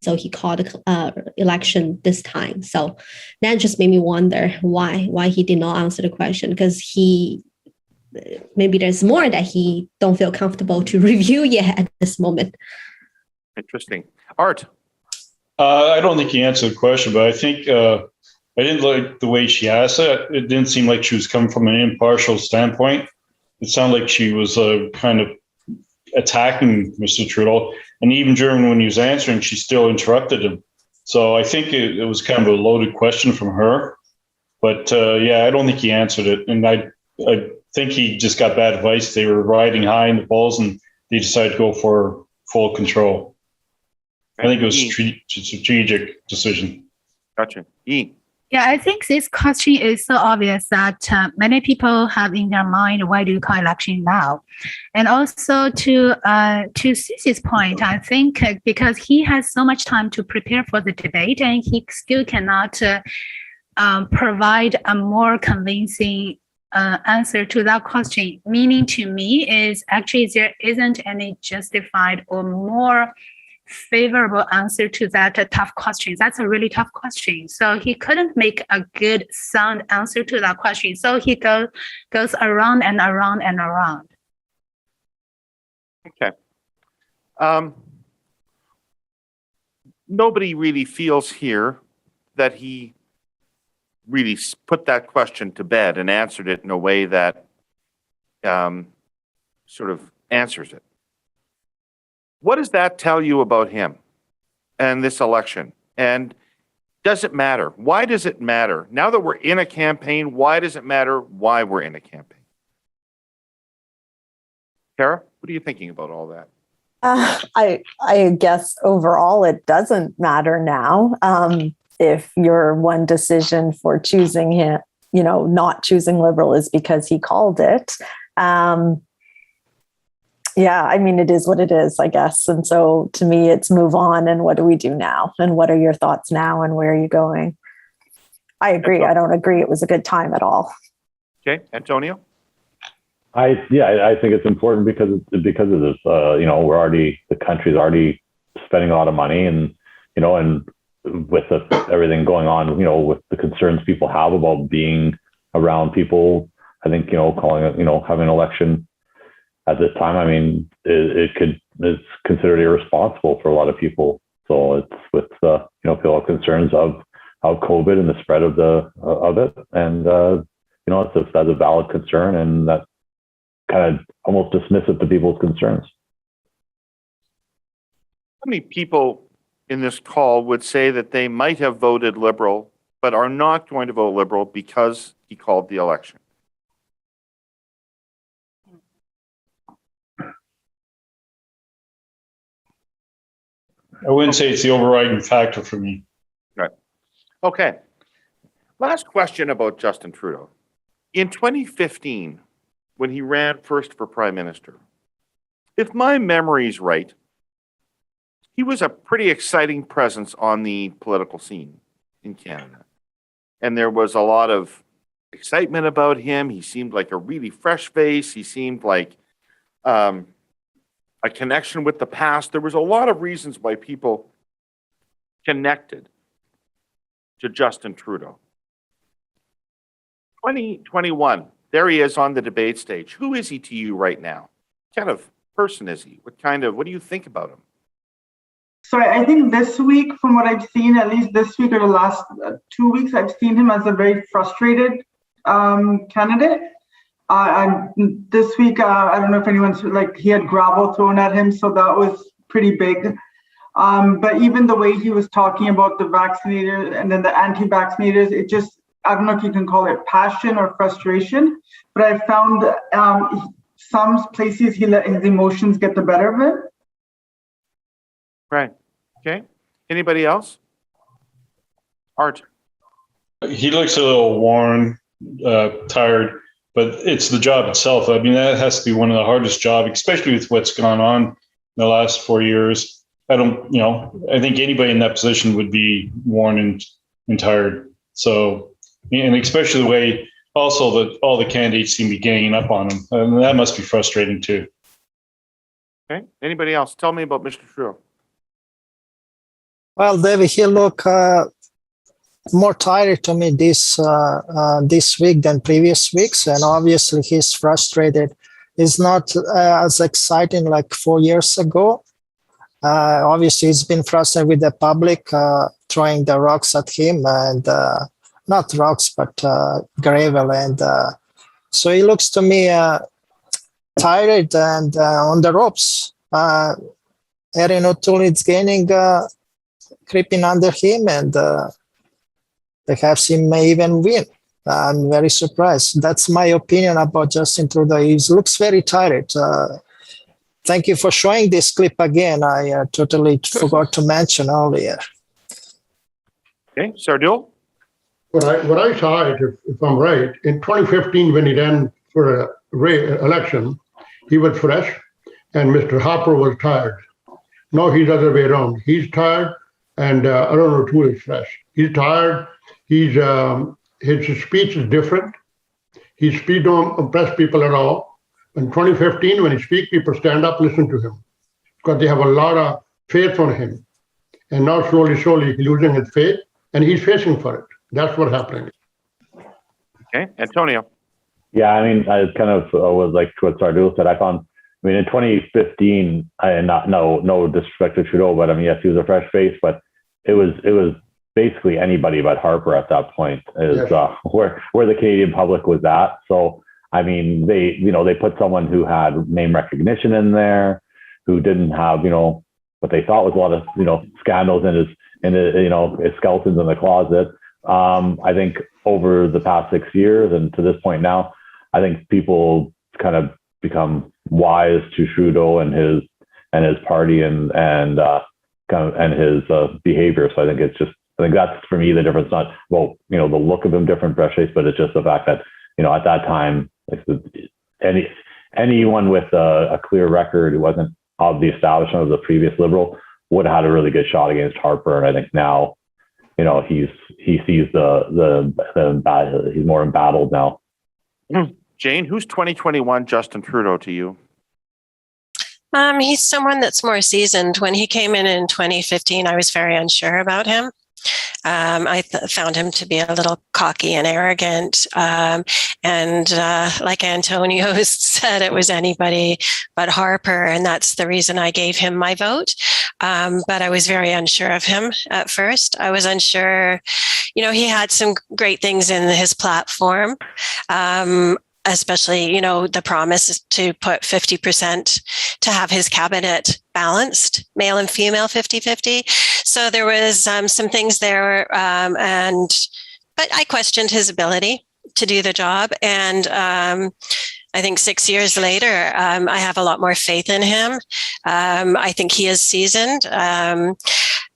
So he called the election this time. So that just made me wonder why he did not answer the question, because maybe there's more that he don't feel comfortable to review yet at this moment. Interesting. Art. I don't think he answered the question, but I think I didn't like the way she asked it. It didn't seem like she was coming from an impartial standpoint. It sounded like she was kind of attacking Mr. Trudeau. And even during when he was answering, she still interrupted him. So I think it was kind of a loaded question from her. But I don't think he answered it. And I think he just got bad advice. They were riding high in the polls and they decided to go for full control. I think it was a strategic decision. Gotcha. Yeah, I think this question is so obvious that many people have in their mind, why do you call election now? And also to Susie's point, I think because he has so much time to prepare for the debate and he still cannot provide a more convincing answer to that question, meaning to me is actually there isn't any justified or more favorable answer to that tough question. That's a really tough question. So he couldn't make a good sound answer to that question. So he goes around and around and around. Okay. Nobody really feels here that he really put that question to bed and answered it in a way that sort of answers it. What does that tell you about him and this election? And does it matter? Why does it matter? Now that we're in a campaign, why does it matter why we're in a campaign? Kara, what are you thinking about all that? I guess overall it doesn't matter now. If your one decision for choosing him, not choosing Liberal is because he called it. It is what it is, I guess. And so to me, it's move on and what do we do now? And what are your thoughts now and where are you going? I agree. I don't agree it was a good time at all. Okay, Antonio? I think it's important because of this. The country's already spending a lot of money, and and with everything going on, with the concerns people have about being around people, I think calling it, having an election at this time, I mean, it's considered irresponsible for a lot of people. So it's with people have concerns of COVID and the spread of it, and that's a valid concern, and that kind of almost dismissive to people's concerns. How many people in this call would say that they might have voted Liberal, but are not going to vote Liberal because he called the election? I wouldn't say it's the overriding factor for me. Right. Okay. Last question about Justin Trudeau. In 2015, when he ran first for Prime Minister, if my memory's right, he was a pretty exciting presence on the political scene in Canada. And there was a lot of excitement about him. He seemed like a really fresh face. He seemed like a connection with the past. There was a lot of reasons why people connected to Justin Trudeau? 2021, there he is on the debate stage. Who is he to you right now? What kind of person is he? What do you think about him? So I think this week, from what I've seen, at least this week or the last 2 weeks, I've seen him as a very frustrated candidate. This week, I don't know if anyone's he had gravel thrown at him, so that was pretty big. But even the way he was talking about the vaccinators and then the anti-vaccinators, it just, I don't know if you can call it passion or frustration, but I found some places he let his emotions get the better of it. Right. Okay. Anybody else? Art. He looks a little worn, tired, but it's the job itself. I mean, that has to be one of the hardest jobs, especially with what's gone on in the last 4 years. I think anybody in that position would be worn and tired. So, and especially the way also that all the candidates seem to be ganging up on him. And that must be frustrating too. Okay. Anybody else? Tell me about Mr. Trudeau. Well, David, he looked more tired to me this week than previous weeks, and obviously he's frustrated. It's not as exciting like 4 years ago. Obviously, he's been frustrated with the public throwing the rocks at him, and not rocks, but gravel, and so he looks to me tired and on the ropes. Erin O'Toole is gaining. Creeping under him, and perhaps he may even win. I'm very surprised. That's my opinion about Justin Trudeau. He looks very tired. Thank you for showing this clip again. I totally forgot to mention earlier. Okay, Sardul? What I saw it, if I'm right, in 2015 when he ran for a election, he was fresh and Mr. Harper was tired. Now he's the other way around. He's tired. And I don't know who is fresh. He's tired. His speech is different. His speech don't impress people at all. In 2015, when he speaks, people stand up, listen to him, because they have a lot of faith on him. And now slowly, he's losing his faith, and he's facing for it. That's what's happening. Okay, Antonio. Yeah, I mean, I kind of was like what Sardul said. I mean, in 2015, no disrespect to Trudeau, but I mean, yes, he was a fresh face, but it was basically anybody but Harper at that point is where the Canadian public was at. So, I mean, they put someone who had name recognition in there, who didn't have, what they thought was a lot of, scandals in his skeletons in the closet. I think over the past 6 years and to this point now, I think people kind of become wise to Trudeau and his party and his behavior. So I think that's for me the difference. Not the look of him different, fresh face, but it's just the fact that at that time, like anyone with a clear record who wasn't of the establishment of the previous Liberal would have had a really good shot against Harper. And I think now, he sees he's more embattled now. Jane, who's 2021 Justin Trudeau to you? He's someone that's more seasoned. When he came in 2015, I was very unsure about him. I found him to be a little cocky and arrogant. And like Antonio said, it was anybody but Harper. And that's the reason I gave him my vote. But I was very unsure of him at first. I was unsure, he had some great things in his platform. Especially, the promise to put 50% to have his cabinet balanced, male and female 50-50. So there was some things there, but I questioned his ability to do the job. And I think 6 years later, I have a lot more faith in him. I think he is seasoned.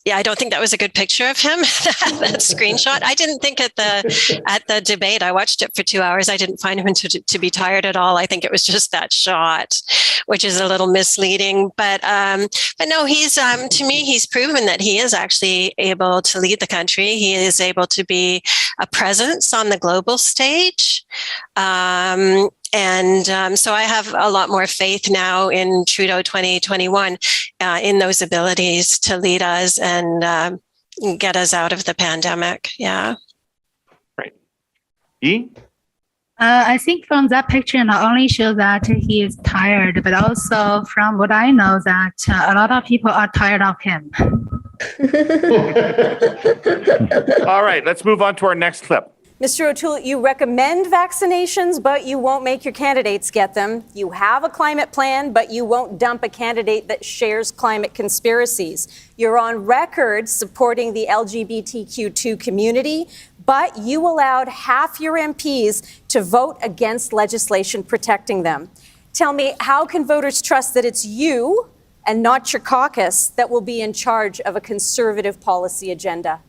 Yeah, I don't think that was a good picture of him, that screenshot. I didn't think at the debate, I watched it for 2 hours, I didn't find him to be tired at all. I think it was just that shot, which is a little misleading. But no, he's to me, he's proven that he is actually able to lead the country. He is able to be a presence on the global stage. So I have a lot more faith now in Trudeau 2021 in those abilities to lead us and get us out of the pandemic. Yeah. Right. E? I think from that picture, not only shows that he is tired, but also from what I know that a lot of people are tired of him. All right, let's move on to our next clip. Mr. O'Toole, you recommend vaccinations, but you won't make your candidates get them. You have a climate plan, but you won't dump a candidate that shares climate conspiracies. You're on record supporting the LGBTQ2 community, but you allowed half your MPs to vote against legislation protecting them. Tell me, how can voters trust that it's you and not your caucus that will be in charge of a conservative policy agenda?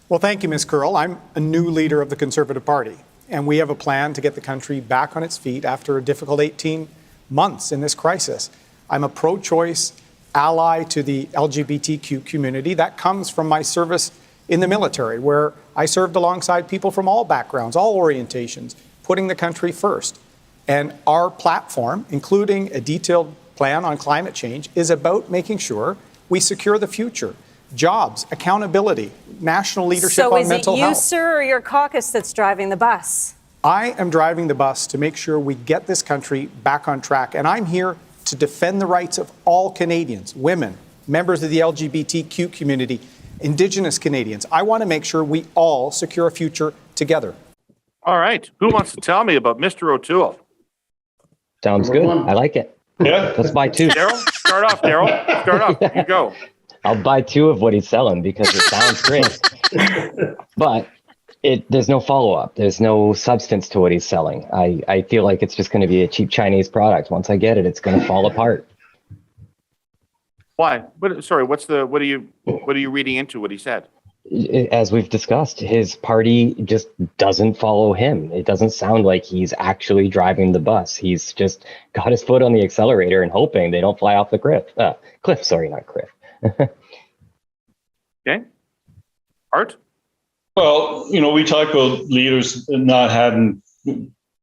Well, thank you, Ms. Curl. I'm a new leader of the Conservative Party, and we have a plan to get the country back on its feet after a difficult 18 months in this crisis. I'm a pro-choice ally to the LGBTQ community. That comes from my service in the military, where I served alongside people from all backgrounds, all orientations, putting the country first. And our platform, including a detailed plan on climate change, is about making sure we secure the future. Jobs, accountability, national leadership on mental health. So is it you, sir, or your caucus that's driving the bus? I am driving the bus to make sure we get this country back on track. And I'm here to defend the rights of all Canadians, women, members of the LGBTQ community, Indigenous Canadians. I want to make sure we all secure a future together. All right. Who wants to tell me about Mr. O'Toole? Sounds good. I like it. Yeah. Let's buy two. Daryl, start off, Daryl. Start off. You go. I'll buy two of what he's selling because it sounds great. But there's no follow-up. There's no substance to what he's selling. I feel like it's just going to be a cheap Chinese product. Once I get it, it's going to fall apart. Why? Sorry, what are you reading into what he said? As we've discussed, his party just doesn't follow him. It doesn't sound like he's actually driving the bus. He's just got his foot on the accelerator and hoping they don't fly off the cliff. Sorry, not cliff. Okay. Art? Well, we talk about leaders not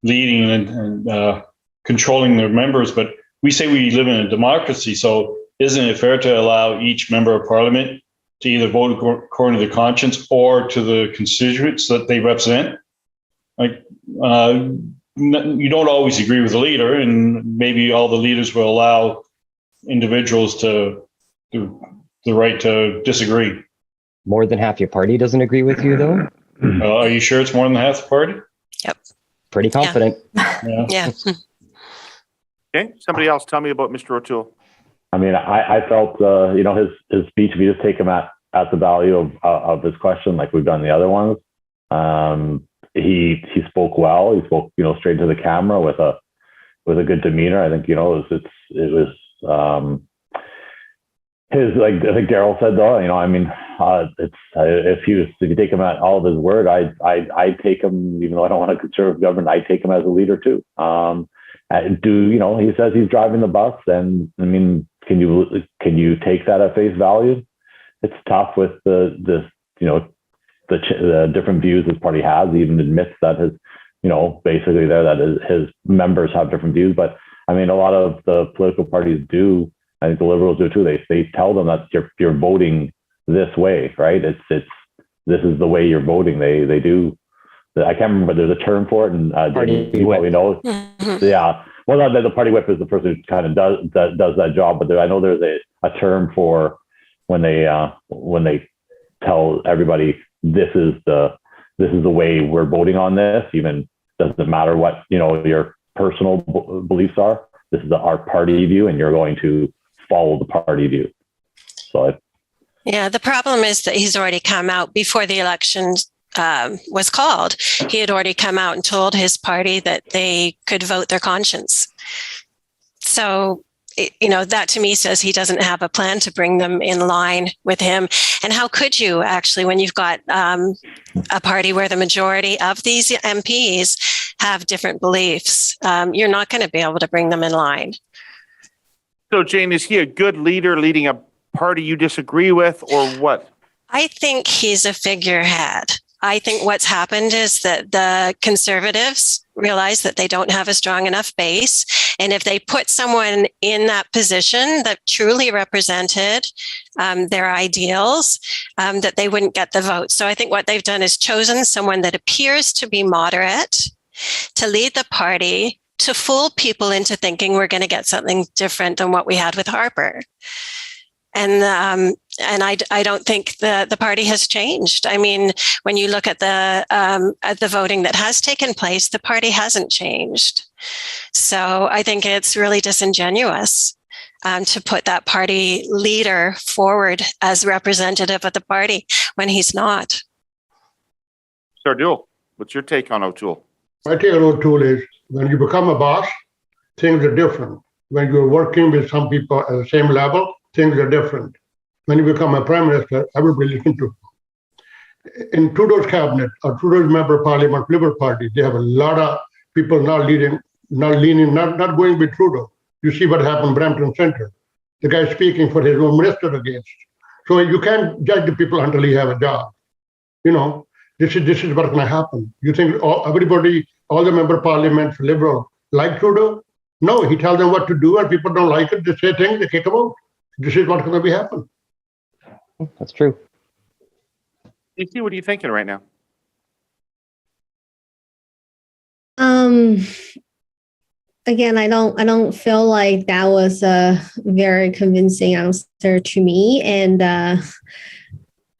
leading and controlling their members, but we say we live in a democracy. So isn't it fair to allow each member of parliament to either vote according to their conscience or to the constituents that they represent? Like, you don't always agree with the leader, and maybe all the leaders will allow individuals to the right to disagree. More than half your party doesn't agree with you, though? Are you sure it's more than half the party? Yep. Pretty confident. Yeah. Okay. Somebody else tell me about Mr. O'Toole. I mean, I felt, his speech, if you just take him at the value of his question, like we've done the other ones, he spoke well. He spoke, straight to the camera with a good demeanor. I think, it was his, like I think Daryl said though, if you take him at all of his word, I take him, even though I don't want a conservative government, I take him as a leader too. He says he's driving the bus, and I mean, can you take that at face value? It's tough with the different views his party has. He even admits that basically his members have different views. But I mean, a lot of the political parties do. I think the Liberals do too. They tell them that you're voting this way, right? This is the way you're voting. They do. I can't remember, but there's a term for it, and you probably know. Yeah. Well, the party whip is the person who kind of does that job, but I know there's a term for when they tell everybody this is the way we're voting on this. Even doesn't matter what your personal beliefs are. This is our party view, and you're going to follow the party view. So yeah, the problem is that he's already come out before the election was called. He had already come out and told his party that they could vote their conscience. So, that to me says he doesn't have a plan to bring them in line with him. And how could you actually, when you've got a party where the majority of these MPs have different beliefs, you're not going to be able to bring them in line. So, Jane, is he a good leader leading a party you disagree with, or what? I think he's a figurehead. I think what's happened is that the Conservatives realize that they don't have a strong enough base. And if they put someone in that position that truly represented their ideals, that they wouldn't get the vote. So I think what they've done is chosen someone that appears to be moderate to lead the party, to fool people into thinking we're going to get something different than what we had with Harper. And I don't think the party has changed. I mean, when you look at the voting that has taken place, the party hasn't changed. So I think it's really disingenuous to put that party leader forward as representative of the party when he's not. Sardul, what's your take on O'Toole? My take on O'Toole is when you become a boss, things are different. When you're working with some people at the same level, things are different. When you become a prime minister, everybody listen to him. In Trudeau's cabinet or Trudeau's member of parliament, Liberal Party, they have a lot of people not going with Trudeau. You see what happened in Brampton Centre. The guy speaking for his own minister against. So you can't judge the people until you have a job. You know, this is what's going to happen. You think everybody, all the member of parliament, Liberal, like Trudeau? No, he tells them what to do, and people don't like it. They say things, they kick them out. This is what's going to be happening. That's true. DC, what are you thinking right now? Again, I don't feel like that was a very convincing answer to me, and I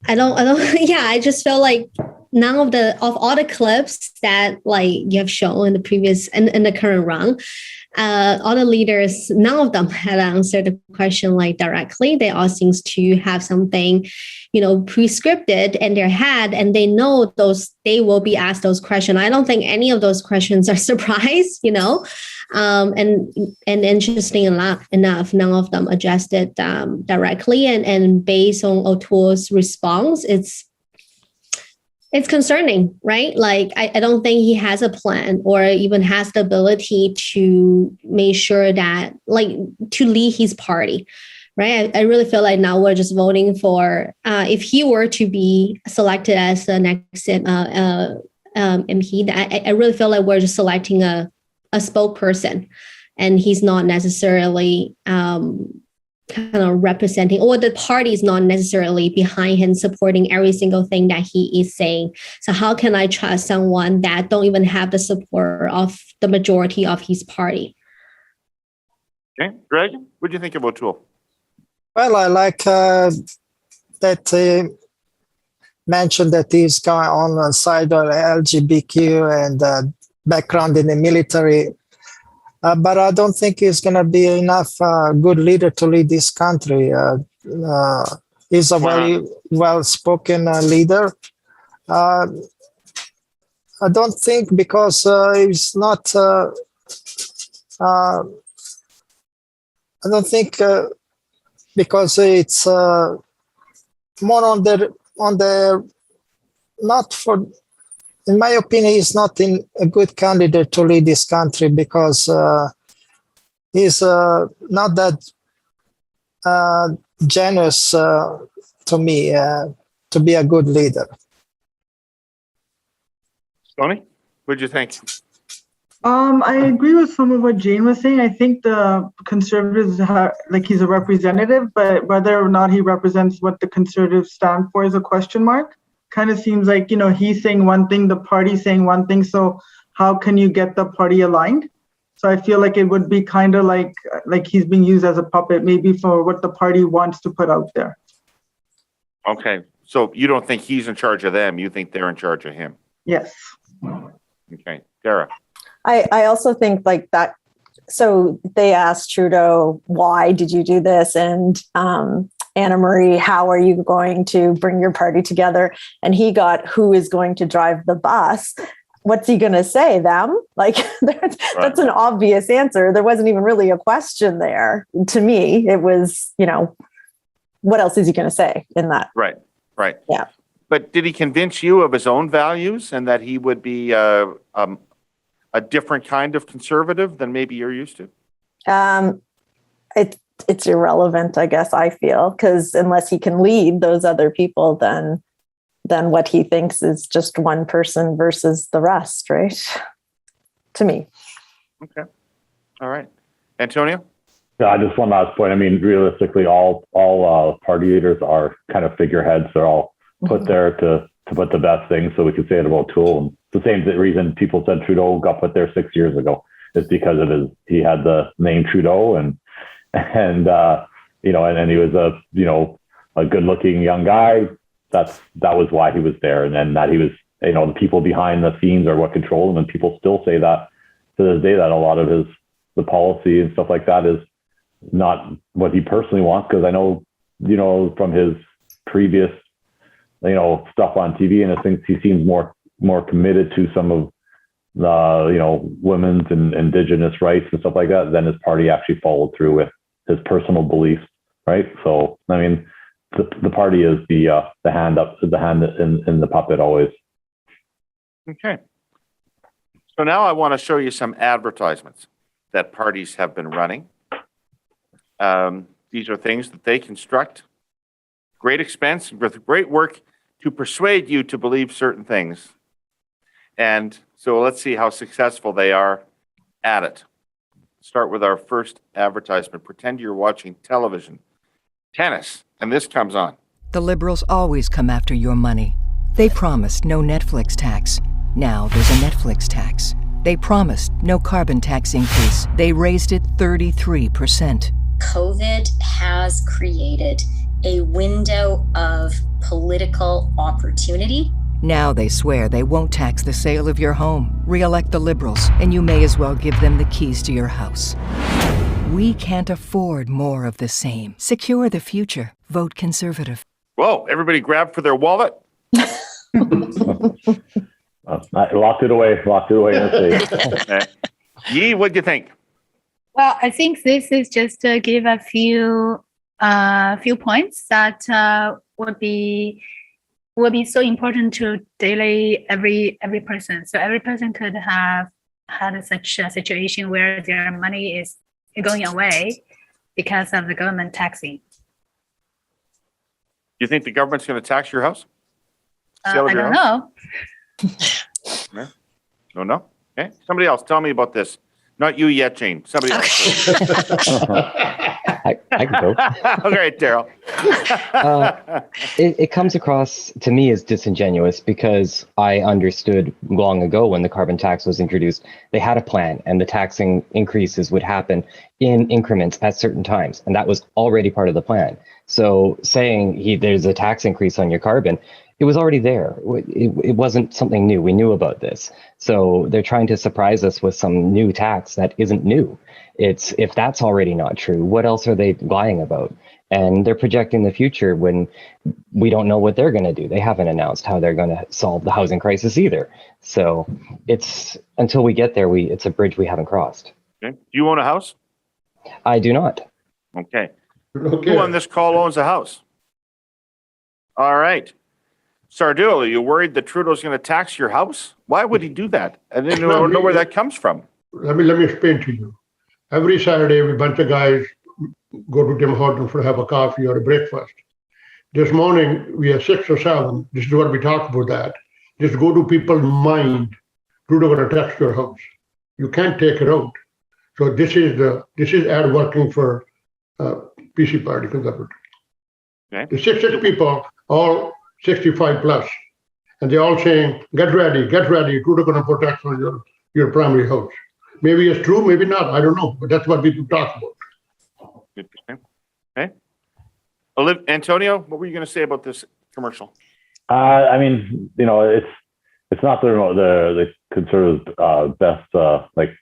don't. Yeah, I just feel like none of all the clips that like you have shown in the previous in the current round. All the leaders, none of them had answered the question like directly. They all seems to have something, pre-scripted in their head, and they know they will be asked those questions. I don't think any of those questions are surprise, and interesting enough, none of them addressed it directly. And based on O'Toole's response, it's concerning, right? Like, I don't think he has a plan or even has the ability to make sure that, like, to lead his party, right? I really feel like now we're just voting for, if he were to be selected as the next MP, I really feel like we're just selecting a spokesperson, and he's not necessarily kind of representing, or the party is not necessarily behind him supporting every single thing that he is saying. So how can I trust someone that don't even have the support of the majority of his party? Okay, Greg, what do you think of O'Toole? Well, I like that he mentioned that he's going on the side of LGBTQ and background in the military. But I don't think he's going to be enough good leader to lead this country. He's a very well-spoken leader. I don't think because he's not. I don't think because it's more on the not for. In my opinion, he's not a good candidate to lead this country because he's not that generous to me to be a good leader. Tony, what do you think? I agree with some of what Jane was saying. I think the Conservatives he's a representative, but whether or not he represents what the Conservatives stand for is a question mark. Kind of seems like, he's saying one thing, the party's saying one thing. So how can you get the party aligned? So I feel like it would be kind of like he's being used as a puppet, maybe for what the party wants to put out there. Okay. So you don't think he's in charge of them. You think they're in charge of him. Yes. Okay. Dara. I also think like that. So they asked Trudeau, why did you do this? And Anna Marie, how are you going to bring your party together? And he got, who is going to drive the bus? What's he going to say? Them? Like, that's an obvious answer. There wasn't even really a question there. To me, it was, what else is he going to say in that? Right. Yeah. But did he convince you of his own values and that he would be a different kind of conservative than maybe you're used to? It's irrelevant, I guess, I feel, because unless he can lead those other people, then than what he thinks is just one person versus the rest, right? To me. Okay. All right. Antonio? Yeah, just one last point. I mean, realistically, all party leaders are kind of figureheads. They're all put there to put the best things, so we can say it about Toole. And the same reason people said Trudeau got put there 6 years ago is because of he had the name Trudeau and he was a good-looking young guy. That was why he was there, and then that he was, the people behind the scenes are what control him, and people still say that to this day, that a lot of the policy and stuff like that is not what he personally wants, because I know, from his previous, stuff on TV, and I think he seems more committed to some of the, women's and Indigenous rights and stuff like that than his party actually followed through with his personal beliefs, right? So, I mean, the party is the hand in the puppet always. Okay. So now I want to show you some advertisements that parties have been running. These are things that they construct, great expense, with great work to persuade you to believe certain things. And so let's see how successful they are at it. Start with our first advertisement. Pretend you're watching television, tennis, and this comes on. The Liberals always come after your money. They promised no Netflix tax. Now there's a Netflix tax. They promised no carbon tax increase. They raised it 33%. COVID has created a window of political opportunity. Now they swear they won't tax the sale of your home. Re-elect the Liberals, and you may as well give them the keys to your house. We can't afford more of the same. Secure the future. Vote Conservative. Whoa, everybody grab for their wallet. Locked it away in the safe. Yi, what'd you think? Well, I think this is just to give a few points that would be so important to daily every person. So every person could have had such a situation where their money is going away because of the government taxing. You think the government's going to tax your house? I don't know. No? Okay. Somebody else, tell me about this. Not you yet, Jane. Somebody else. I can go. All right, Daryl. It comes across to me as disingenuous because I understood long ago when the carbon tax was introduced, they had a plan and the taxing increases would happen in increments at certain times. And that was already part of the plan. So saying there's a tax increase on your carbon, it was already there. It wasn't something new. We knew about this. So they're trying to surprise us with some new tax that isn't new. If that's already not true, what else are they lying about? And they're projecting the future when we don't know what they're going to do. They haven't announced how they're going to solve the housing crisis either. So it's until we get there, it's a bridge we haven't crossed. Okay. Do you own a house? I do not. Okay. Who on this call owns a house? All right. Sardou, are you worried that Trudeau's going to tax your house? Why would he do that? I didn't know where that comes from. Let me explain to you. Every Saturday, we bunch of guys go to Tim Hortons for have a coffee or a breakfast. This morning, we are 6 or 7. This is what we talk about that. Just go to people's mind. Trudeau going to tax your house. You can't take it out. So this is ad working for PC Party Conservative. Okay. The 6 people, all 65 plus, and they're all saying, get ready, Trudeau going to put tax on your primary house. Maybe it's true, maybe not, I don't know, but that's what people talk about. Interesting. Okay. Antonio, what were you going to say about this commercial? I mean, it's not the Conservatives' best,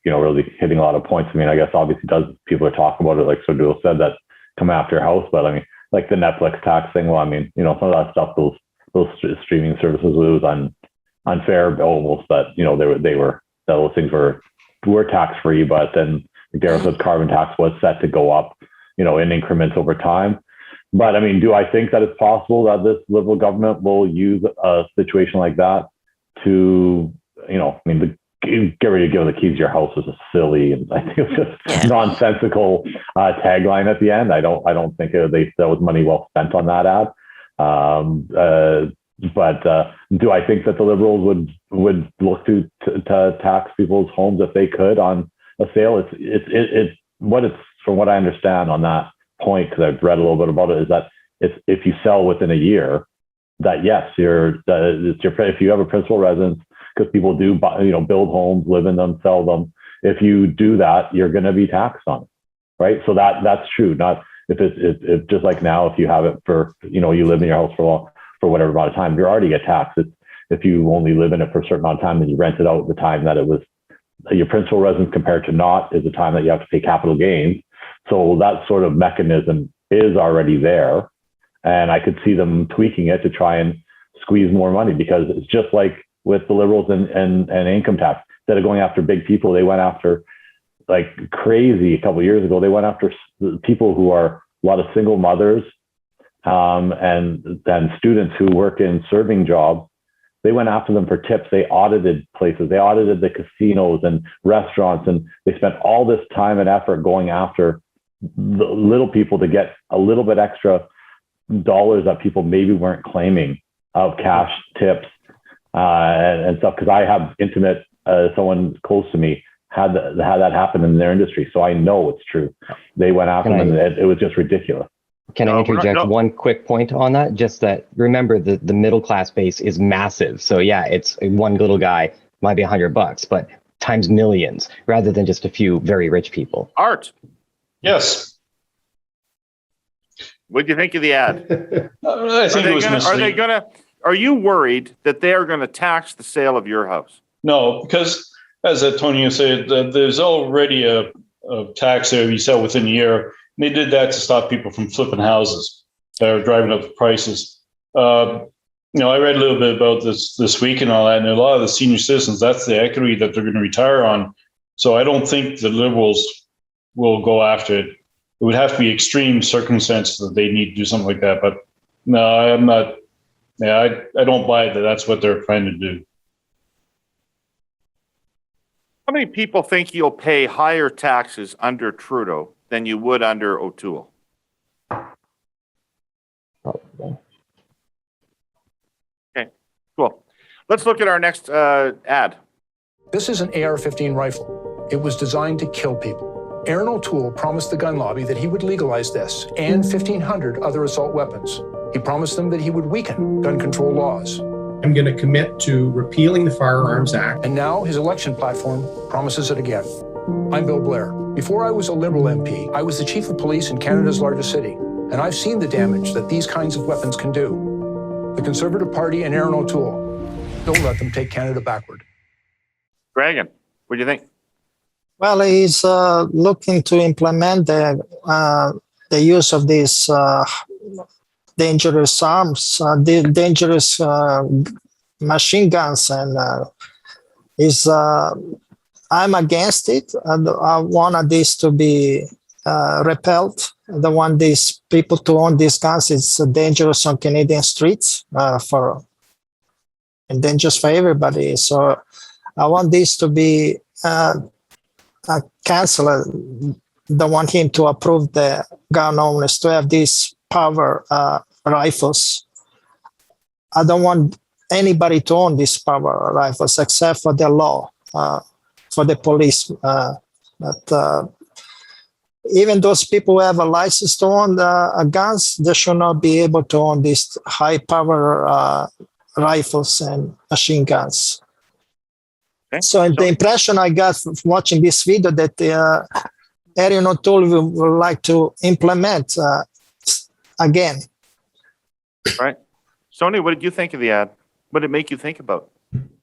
really hitting a lot of points. I mean, I guess obviously people are talking about it, like Sardou said, that come after your house, but I mean, like the Netflix tax thing, well, I mean, some of that stuff, those streaming services, it was unfair almost that, those things were tax-free, but then Darryl said carbon tax was set to go up, in increments over time. But I mean, do I think that it's possible that this Liberal government will use a situation like that to, get ready to give the keys to your house was a silly, and I think it was just nonsensical tagline at the end. I don't think that was money well spent on that ad. But do I think that the Liberals would look to tax people's homes if they could on a sale? It's from what I understand on that point, because I've read a little bit about it, is that if you sell within a year, that yes, if you have a principal residence, because people do build homes, live in them, sell them. If you do that, you're going to be taxed on it, right? So that's true. Not if just like now, if you have it for you live in your house for whatever amount of time, you already get taxed. If you only live in it for a certain amount of time and you rent it out the time that it was your principal residence compared to not is the time that you have to pay capital gains. So that sort of mechanism is already there. And I could see them tweaking it to try and squeeze more money, because it's just like with the Liberals and income tax. Instead of going after big people, they went after like crazy a couple of years ago. They went after people who are a lot of single mothers and students who work in serving jobs. They went after them for tips. They audited places. They audited the casinos and restaurants, and they spent all this time and effort going after the little people to get a little bit extra dollars that people maybe weren't claiming of cash tips and stuff. Because I have intimate, someone close to me had that happen in their industry, so I know it's true. They went after them, and it was just ridiculous. Can I interject one quick point on that? Just that, remember, the middle class base is massive. So yeah, it's one little guy, might be $100, but times millions, rather than just a few very rich people. Art. Yes. What do you think of the ad? I think it was misleading. Are you worried that they are going to tax the sale of your house? No, because as Antonio said, there's already a tax there you sell within a year. And they did that to stop people from flipping houses that are driving up the prices. I read a little bit about this week and all that, and a lot of the senior citizens, that's the equity that they're going to retire on. So I don't think the Liberals will go after it. It would have to be extreme circumstances that they need to do something like that. But no, I'm not. Yeah, I don't buy that. That's what they're trying to do. How many people think you'll pay higher taxes under Trudeau than you would under O'Toole? Okay, cool. Let's look at our next ad. This is an AR-15 rifle. It was designed to kill people. Aaron O'Toole promised the gun lobby that he would legalize this and 1,500 other assault weapons. He promised them that he would weaken gun control laws. I'm going to commit to repealing the Firearms Act. And now his election platform promises it again. I'm Bill Blair. Before I was a Liberal MP, I was the chief of police in Canada's largest city, and I've seen the damage that these kinds of weapons can do. The Conservative Party and Aaron O'Toole, don't let them take Canada backward. Dragon, what do you think? Well, he's looking to implement the use of these dangerous arms, dangerous machine guns, and I'm against it. I want this to be repelled. I don't want these people to own these guns. It's dangerous on Canadian streets and dangerous for everybody. So I want this to be cancelled. Don't want him to approve the gun owners to have these power rifles. I don't want anybody to own these power rifles except for the law. For the police, but even those people who have a license to own guns, they should not be able to own these high-power rifles and machine guns. Okay. So the impression I got from watching this video that Aaron O'Toole would like to implement again. Right. Sony, what did you think of the ad? What did it make you think about?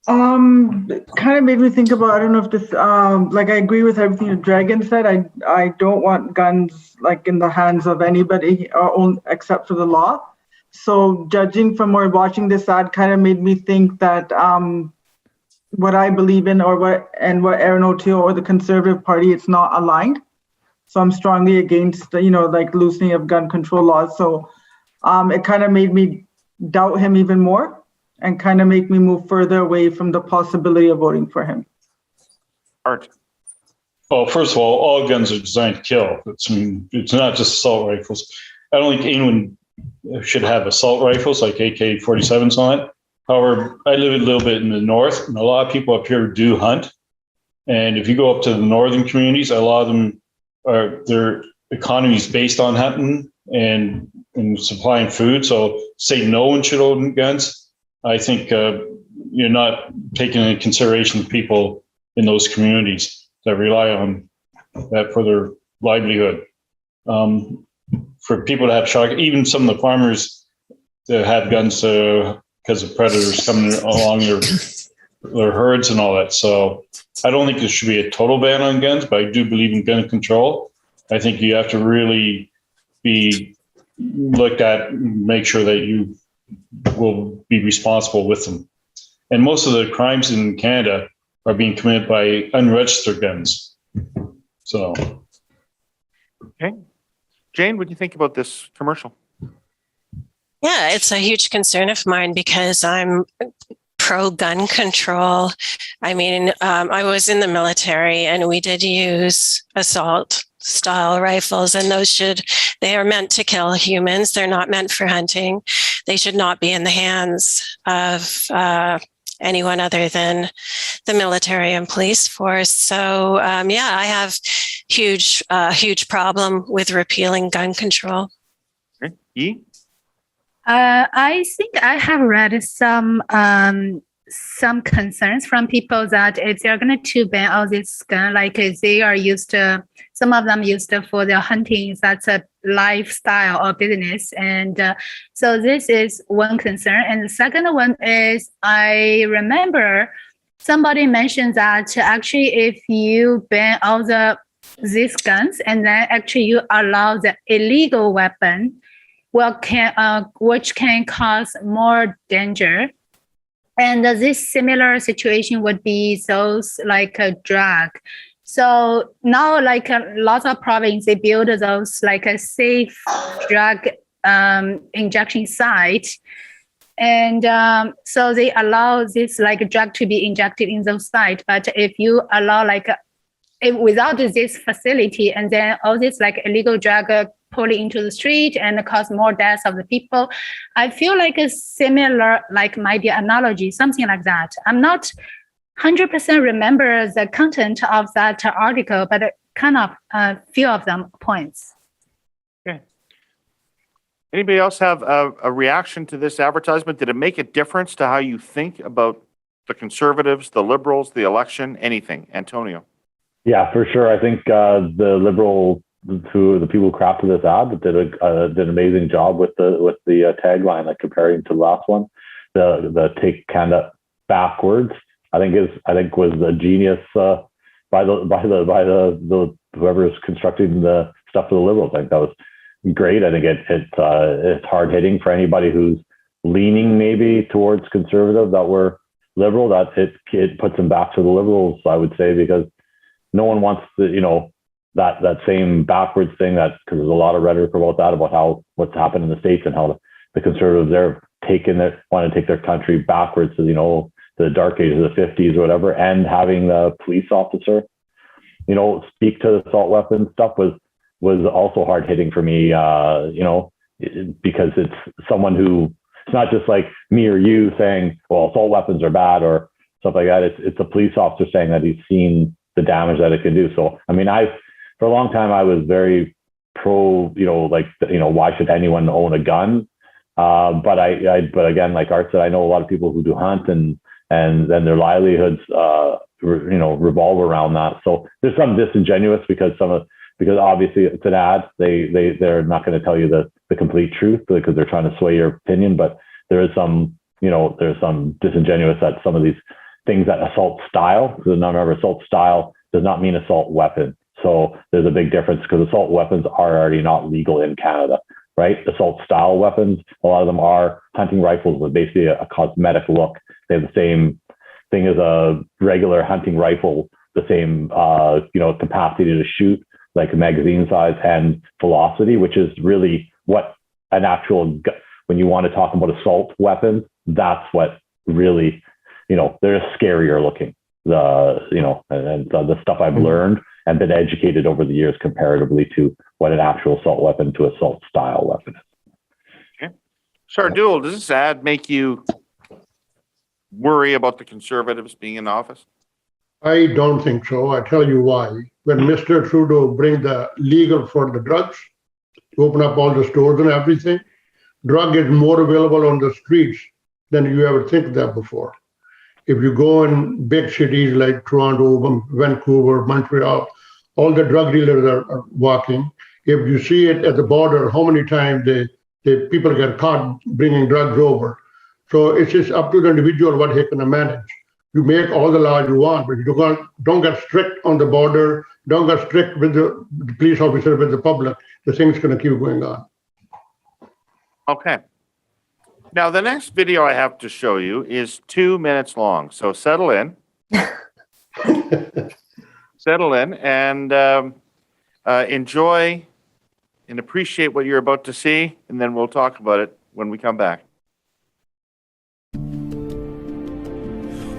It kind of made me think about, I don't know if this, I agree with everything the Dragon said. I don't want guns in the hands of anybody except for the law. So judging from or watching this ad kind of made me think that what I believe in what Aaron O'Toole or the Conservative Party, it's not aligned. So I'm strongly against, loosening of gun control laws. So it kind of made me doubt him even more, and kind of make me move further away from the possibility of voting for him. Art. Well, first of all guns are designed to kill. It's not just assault rifles. I don't think anyone should have assault rifles like AK-47s on it. However, I live a little bit in the north, and a lot of people up here do hunt. And if you go up to the northern communities, a lot of them their economy is based on hunting and supplying food. So say no one should own guns. I think you're not taking into consideration the people in those communities that rely on that for their livelihood. For people to have shotguns, even some of the farmers that have guns because of predators coming along their herds and all that. So I don't think there should be a total ban on guns, but I do believe in gun control. I think you have to really be looked at and make sure that you will be responsible with them. And most of the crimes in Canada are being committed by unregistered guns. So. Okay. Jane, what do you think about this commercial? Yeah, it's a huge concern of mine because I'm pro-gun control. I mean, I was in the military and we did use assault-style rifles, and they are meant to kill humans. They're not meant for hunting. They should not be in the hands of anyone other than the military and police force. So, I have huge problem with repealing gun control. Okay. Yi? I think I have read some concerns from people that if they're going to ban all this gun, like they are used to, some of them used for their hunting, that's a lifestyle or business. And so this is one concern. And the second one is, I remember somebody mentioned that actually if you ban all these guns and then actually you allow the illegal weapon, which can cause more danger. And this similar situation would be those like a drug. So now like lots of provinces, they build those like a safe drug injection site. And so they allow this like drug to be injected in those sites. But if you allow without this facility and then all this like illegal drug pulling into the street and cause more deaths of the people, I feel like a similar, like might be analogy, something like that. I'm not 100% remember the content of that article, but kind of a few of them points. Okay. Anybody else have a reaction to this advertisement? Did it make a difference to how you think about the Conservatives, the Liberals, the election, anything? Antonio? Yeah, for sure. I think the Liberal, the people who crafted this ad, did an amazing job with the tagline, like comparing to the last one, the take Canada backwards. I think was a genius by the whoever's constructing the stuff for the Liberals. I think that was great. I think it's hard hitting for anybody who's leaning maybe towards conservative that were Liberal. That it puts them back to the Liberals, I would say, because no one wants to, that same backwards thing, that because there's a lot of rhetoric about that, about how what's happened in the States and how the Conservatives there want to take their country backwards to, the dark ages of the 50s or whatever, and having the police officer, speak to the assault weapon stuff was also hard hitting for me, because it's someone who, it's not just like me or you saying, well, assault weapons are bad or stuff like that. It's a police officer saying that he's seen the damage that it can do. So, I mean, for a long time, I was very pro, why should anyone own a gun? But again, like Art said, I know a lot of people who do hunt and then their livelihoods, revolve around that. So there's some disingenuous because obviously it's an ad. They're not going to tell you the complete truth because they're trying to sway your opinion. But there is some, there's some disingenuous at some of these things that assault style. Because remember, assault style does not mean assault weapon. So there's a big difference because assault weapons are already not legal in Canada, right? Assault style weapons, a lot of them are hunting rifles with basically a cosmetic look. They have the same thing as a regular hunting rifle, the same, capacity to shoot, like magazine size and velocity, which is really what an actual, when you want to talk about assault weapons, that's what really, they're scarier looking. The stuff I've learned and been educated over the years comparatively to what an actual assault weapon to assault style weapon is. Shardul, does this ad make you worry about the Conservatives being in office? I don't think so. I tell you why. When Mr. Trudeau bring the legal for the drugs, to open up all the stores and everything, drug is more available on the streets than you ever think of that before. If you go in big cities like Toronto, Vancouver, Montreal, all the drug dealers are walking. If you see it at the border, how many times the people get caught bringing drugs over. So it's just up to the individual what he can manage. You make all the laws you want, but you don't get strict on the border, don't get strict with the police officer, with the public. The thing's going to keep going on. Okay. Now, the next video I have to show you is 2 minutes long. So settle in. Settle in and enjoy and appreciate what you're about to see, and then we'll talk about it when we come back.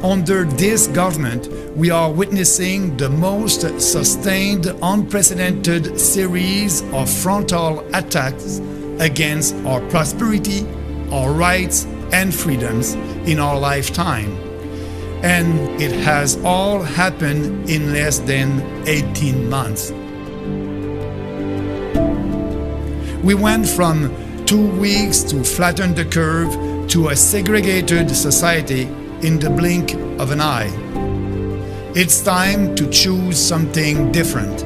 Under this government, we are witnessing the most sustained, unprecedented series of frontal attacks against our prosperity, our rights and freedoms in our lifetime. And it has all happened in less than 18 months. We went from 2 weeks to flatten the curve to a segregated society in the blink of an eye. It's time to choose something different.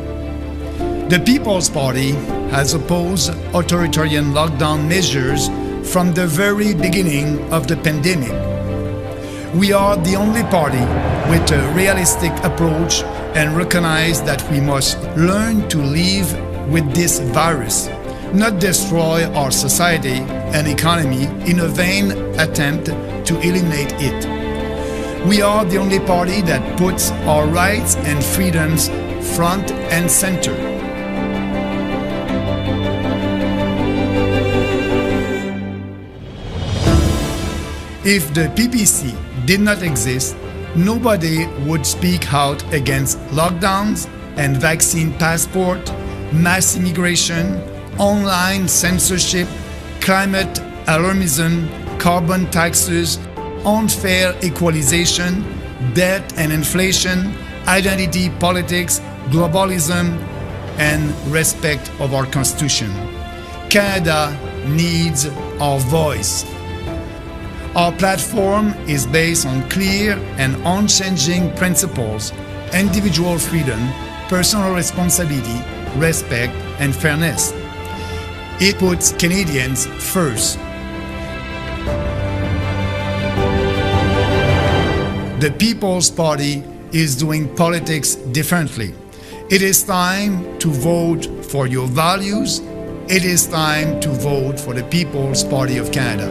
The People's Party has opposed authoritarian lockdown measures from the very beginning of the pandemic. We are the only party with a realistic approach and recognize that we must learn to live with this virus, not destroy our society and economy in a vain attempt to eliminate it. We are the only party that puts our rights and freedoms front and center. If the PPC did not exist, nobody would speak out against lockdowns and vaccine passport, mass immigration, online censorship, climate alarmism, carbon taxes, unfair equalization, debt and inflation, identity politics, globalism, and respect of our Constitution. Canada needs our voice. Our platform is based on clear and unchanging principles: individual freedom, personal responsibility, respect, and fairness. It puts Canadians first. The People's Party is doing politics differently. It is time to vote for your values. It is time to vote for the People's Party of Canada.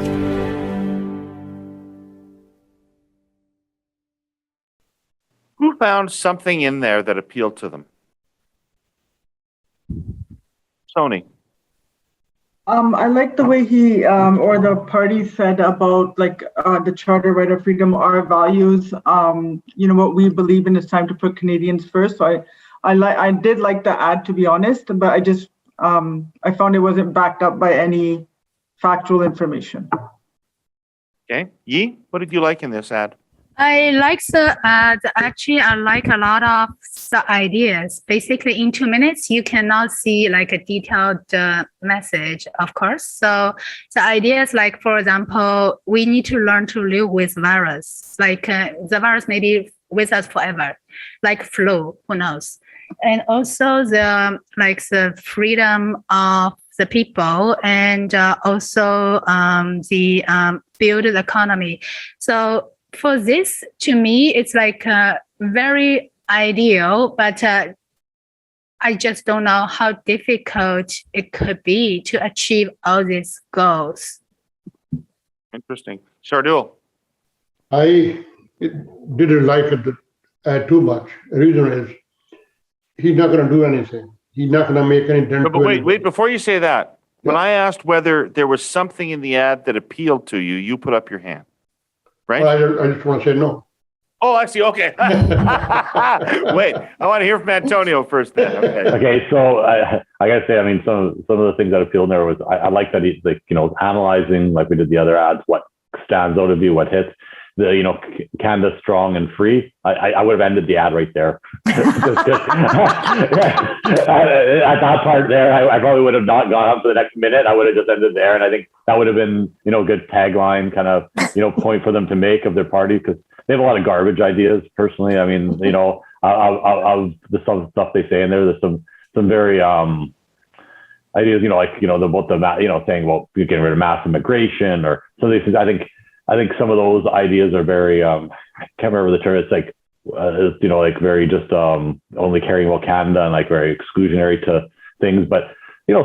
Who found something in there that appealed to them? Tony. I like the way he or the party said about the Charter, right of freedom, our values. What we believe in is time to put Canadians first. So I did like the ad, to be honest, but I just I found it wasn't backed up by any factual information. Okay, Yi, what did you like in this ad? I like the ad. Actually, I like a lot of the ideas. Basically, in 2 minutes, you cannot see like a detailed message, of course. So the ideas, like, for example, we need to learn to live with virus. Like the virus may be with us forever, like flu, who knows? And also the freedom of the people, and also the build the economy. So for this, to me, it's like very ideal, but I just don't know how difficult it could be to achieve all these goals. Interesting. Shardul. I didn't like it too much. The reason is he's not going to do anything. He's not going to make any dent. But wait, before you say that, when I asked whether there was something in the ad that appealed to you, you put up your hand. Right? Well, I just want to say no. Oh, actually, okay. Wait, I want to hear from Antonio first then. Okay. Okay, so I gotta say, I mean, some of the things that appealed there was I like that he's like, analyzing like we did the other ads, what stands out of you, what hits. The Canada strong and free. I would have ended the ad right there. At that part there, I probably would have not gone up to the next minute. I would have just ended there, and I think that would have been a good tagline kind of point for them to make of their party, because they have a lot of garbage ideas. Personally, I mean, of the stuff they say in there, there's some very ideas, about the saying, well, you're getting rid of mass immigration or some of these things. I think some of those ideas are very, I can't remember the term. It's like, like very just only caring about Canada and like very exclusionary to things. But,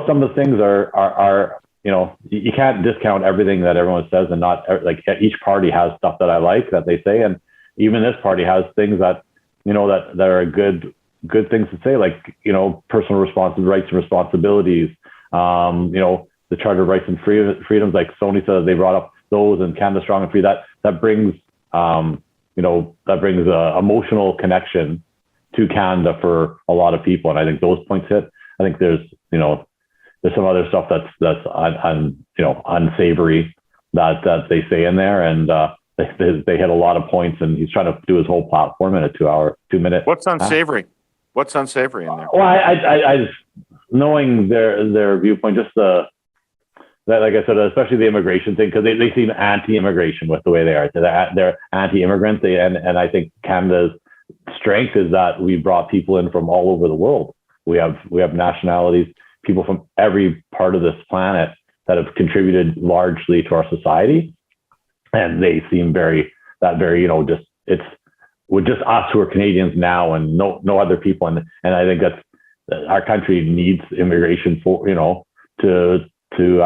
some of the things are you can't discount everything that everyone says, and not like each party has stuff that I like that they say. And even this party has things that, that are good things to say, like, personal rights and responsibilities, the Charter of Rights and Freedoms, like Sony said, they brought up those, and Canada strong and free, that brings emotional connection to Canada for a lot of people, and I think those points hit. I think there's some other stuff that's unsavory that they say in there, and they hit a lot of points, and he's trying to do his whole platform in a 2 minute. What's unsavory? What's unsavory in there? Well, I just knowing their viewpoint, just that, like I said, especially the immigration thing, because they seem anti-immigration with the way they are. They're anti-immigrant, and I think Canada's strength is that we brought people in from all over the world. We have nationalities, people from every part of this planet that have contributed largely to our society, and they seem very just we're just us who are Canadians now, and no other people, and I think that's our country needs immigration for to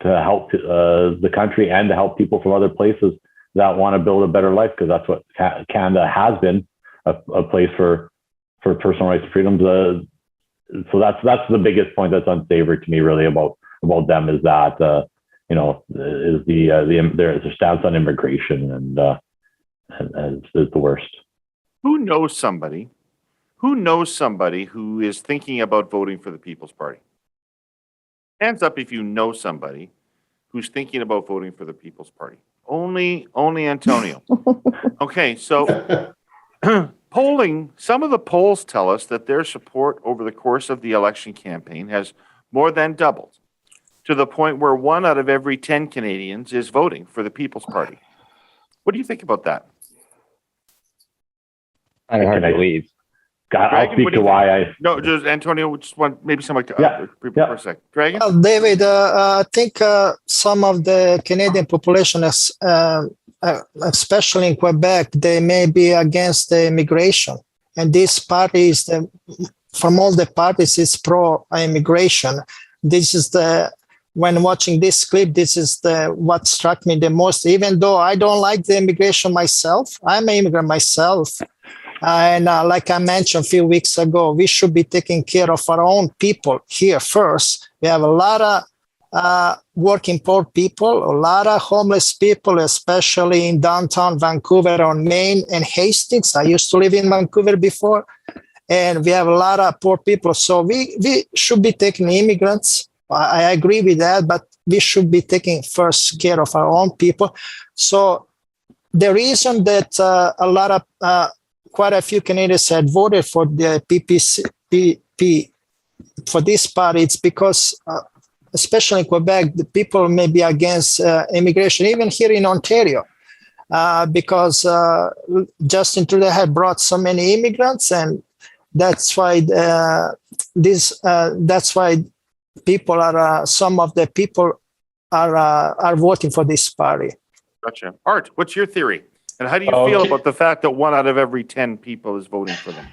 help the country and to help people from other places that want to build a better life, because that's what Canada has been, a place for personal rights and freedoms. So that's the biggest point that's unsavory to me, really, about them, is that is their stance on immigration, and is the worst. Who knows somebody who is thinking about voting for the People's Party? Hands up if you know somebody who's thinking about voting for the People's Party. Only Antonio. Okay, so some of the polls tell us that their support over the course of the election campaign has more than doubled, to the point where 1 out of every 10 Canadians is voting for the People's Party. What do you think about that? I hard to believe. I'll speak to why No, just Antonio, just want maybe somebody to for a sec. Dragon? Well, David, I think some of the Canadian population, especially in Quebec, they may be against the immigration. And this party is, from all the parties, is pro-immigration. This is when watching this clip, this is what struck me the most. Even though I don't like the immigration myself, I'm an immigrant myself. And like I mentioned a few weeks ago, we should be taking care of our own people here first. We have a lot of working poor people, a lot of homeless people, especially in downtown Vancouver on Main and Hastings. I used to live in Vancouver before, and we have a lot of poor people. So we should be taking immigrants. I agree with that, but we should be taking first care of our own people. So the reason that quite a few Canadians had voted for the PPP for this party, it's because, especially in Quebec, the people may be against immigration, even here in Ontario, because Justin Trudeau had brought so many immigrants, and that's why people are some of the people are voting for this party. Gotcha. Art, what's your theory? And how do you feel about the fact that 1 out of every 10 people is voting for them?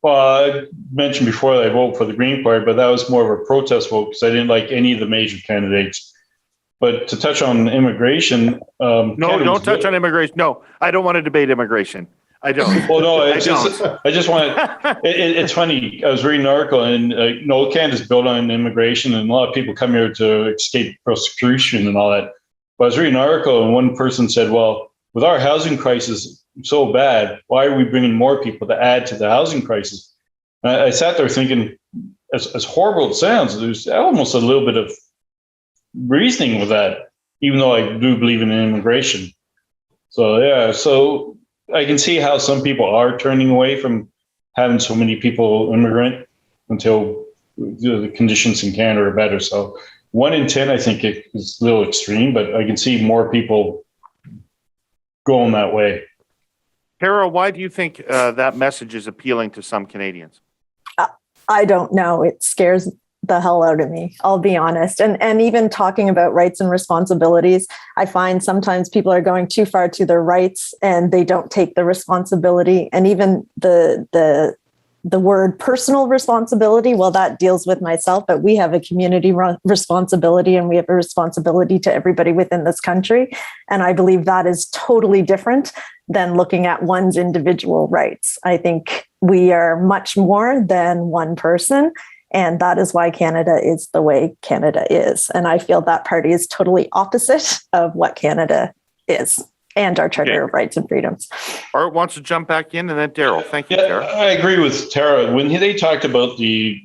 Well, I mentioned before that I vote for the Green Party, but that was more of a protest vote because I didn't like any of the major candidates. But to touch on immigration, no, don't touch on immigration. No, I don't want to debate immigration. I don't. Well, no, I just want to. It's funny. I was reading an article, and Canada's built on immigration, and a lot of people come here to escape persecution and all that. But I was reading an article, and one person said, "Well, with our housing crisis, so bad, why are we bringing more people to add to the housing crisis? I sat there thinking, as horrible it sounds, there's almost a little bit of reasoning with that, even though I do believe in immigration. So yeah, so I can see how some people are turning away from having so many people immigrant until the conditions in Canada are better. So 1 in 10, I think it is a little extreme, but I can see more people going that way. Tara, why do you think that message is appealing to some Canadians? I don't know. It scares the hell out of me, I'll be honest. And even talking about rights and responsibilities, I find sometimes people are going too far to their rights and they don't take the responsibility. And even the word personal responsibility, well, that deals with myself, but we have a community responsibility and we have a responsibility to everybody within this country. And I believe that is totally different than looking at one's individual rights. I think we are much more than one person. And that is why Canada is the way Canada is. And I feel that party is totally opposite of what Canada is and our Charter of Rights and Freedoms. Art wants to jump back in, and then Daryl. Thank you, Tara. I agree with Tara. When they talked about the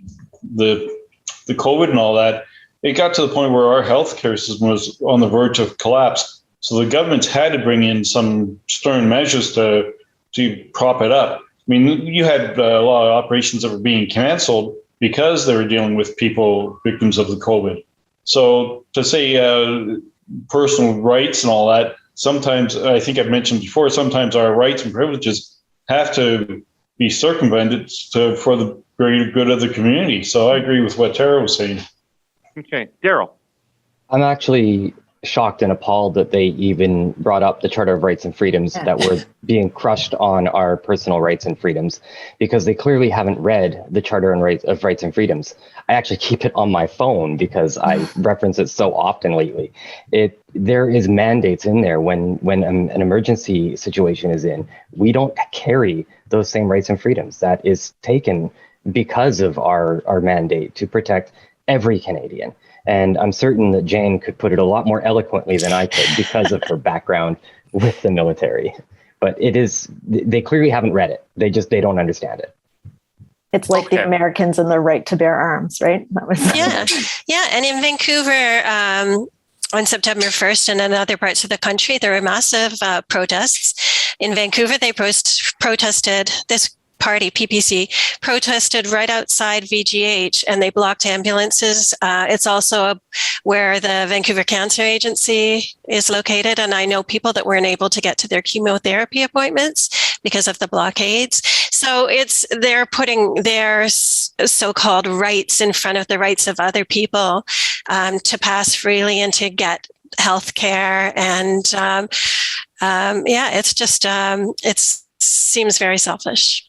COVID and all that, it got to the point where our healthcare system was on the verge of collapse. So the government's had to bring in some stern measures to prop it up. I mean, you had a lot of operations that were being canceled because they were dealing with people, victims of the COVID. So to say personal rights and all that, sometimes, I think I've mentioned before, sometimes our rights and privileges have to be circumvented for the greater good of the community. So I agree with what Tara was saying. Okay, Daryl. I'm actually shocked and appalled that they even brought up the Charter of Rights and Freedoms that were being crushed on our personal rights and freedoms, because they clearly haven't read the Charter of Rights and Freedoms. I actually keep it on my phone because I reference it so often lately. There is mandates in there when an emergency situation is in. We don't carry those same rights and freedoms. That is taken because of our mandate to protect every Canadian. And I'm certain that Jane could put it a lot more eloquently than I could because of her background with the military. But they clearly haven't read it. They don't understand it. It's like the Americans and their right to bear arms, right? That was Yeah. And in Vancouver, on September 1st and in other parts of the country, there were massive protests. In Vancouver, they protested this party, PPC, protested right outside VGH and they blocked ambulances. It's also where the Vancouver Cancer Agency is located. And I know people that weren't able to get to their chemotherapy appointments because of the blockades. So they're putting their so-called rights in front of the rights of other people to pass freely and to get health care. And it's just, it seems very selfish.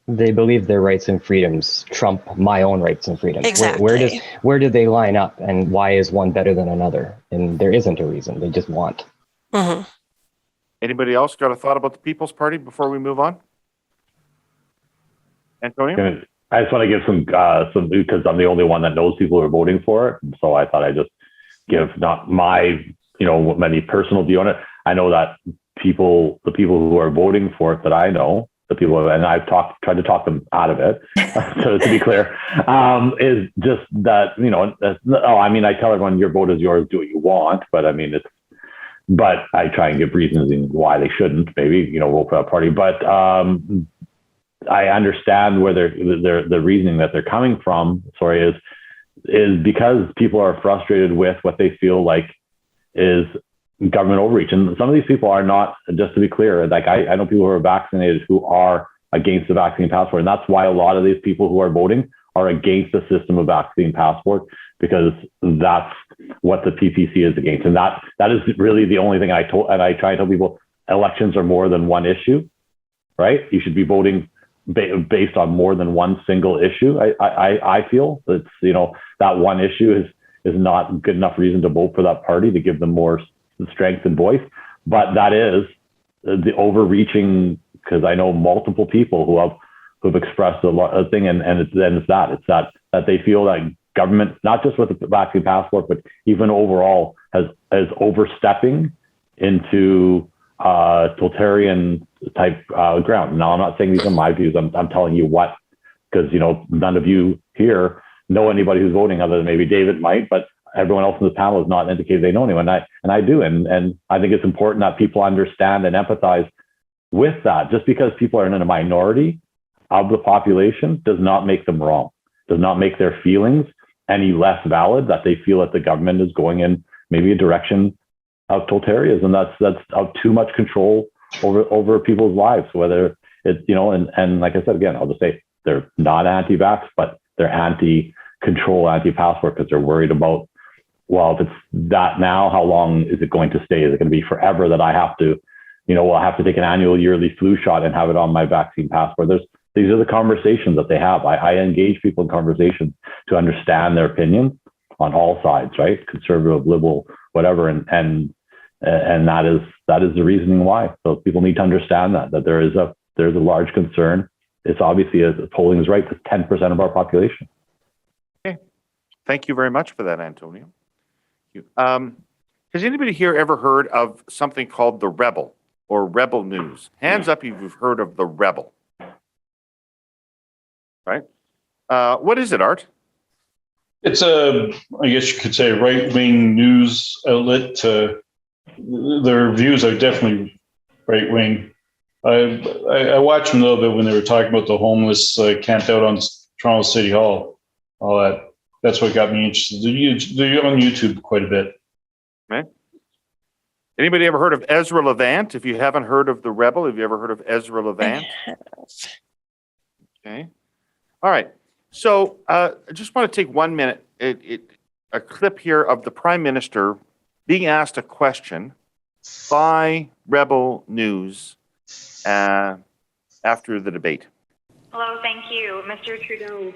They believe their rights and freedoms trump my own rights and freedoms. Exactly. Where do they line up, and why is one better than another? And there isn't a reason. They just want. Mm-hmm. Anybody else got a thought about the People's Party before we move on? Antonio? I just want to give some because I'm the only one that knows people who are voting for it. So I thought I'd just give not my, many personal view on it. I know that the people who are voting for it that I know, and I've tried to talk them out of it. So to be clear, is just that, I tell everyone your vote is yours, do what you want. But but I try and give reasons why they shouldn't, maybe, vote for that party. But I understand where the reasoning that they're coming from, is because people are frustrated with what they feel like is government overreach. And some of these people are not, just to be clear, like I know people who are vaccinated who are against the vaccine passport. And that's why a lot of these people who are voting are against the system of vaccine passport, because that's what the PPC is against. And that is really the only thing I try to tell people: elections are more than one issue, right? You should be voting based on more than one single issue. I feel it's, that one issue is not good enough reason to vote for that party to give them more strength and voice. But that is the overreaching, because I know multiple people who've expressed a thing, and it's that they feel that government, not just with the vaccine passport, but even overall, is overstepping into totalitarian type ground. Now, I'm not saying these are my views. I'm telling you what, because, none of you here know anybody who's voting other than maybe David might, but everyone else in this panel has not indicated they know anyone. And I do. And I think it's important that people understand and empathize with that. Just because people are in a minority of the population does not make them wrong, does not make their feelings any less valid, that they feel that the government is going in maybe a direction of totalitarianism. That's of too much control over people's lives, whether it's, and like I said, again, I'll just say they're not anti-vax, but they're anti-control, anti-passport, because they're worried about, well, if it's that now, how long is it going to stay? Is it going to be forever that I have to, I have to take an annual yearly flu shot and have it on my vaccine passport? These are the conversations that they have. I engage people in conversations to understand their opinions on all sides, right? Conservative, liberal, whatever. And that is the reasoning why. So people need to understand that there's a large concern. It's obviously, as polling is right, it's 10% of our population. Okay. Thank you very much for that, Antonio. Has anybody here ever heard of something called the Rebel or Rebel News? Hands up if you've heard of the Rebel. Right? What is it, Art? It's I guess you could say, right-wing news outlet. Their views are definitely right-wing. I watched them a little bit when they were talking about the homeless camped out on Toronto City Hall. All that. That's what got me interested. They're on YouTube quite a bit. Okay. Anybody ever heard of Ezra Levant? If you haven't heard of the Rebel, have you ever heard of Ezra Levant? Okay. All right. So I just want to take 1 minute, a clip here of the Prime Minister being asked a question by Rebel News after the debate. Hello, thank you. Mr. Trudeau,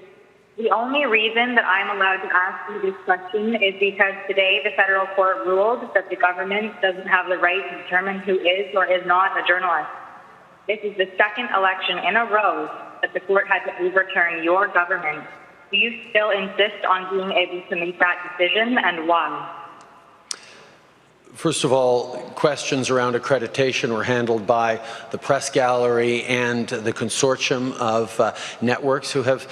the only reason that I'm allowed to ask you this question is because today the federal court ruled that the government doesn't have the right to determine who is or is not a journalist. This is the second election in a row that the court had to overturn your government. Do you still insist on being able to make that decision, and why? First of all, questions around accreditation were handled by the press gallery and the consortium of networks who have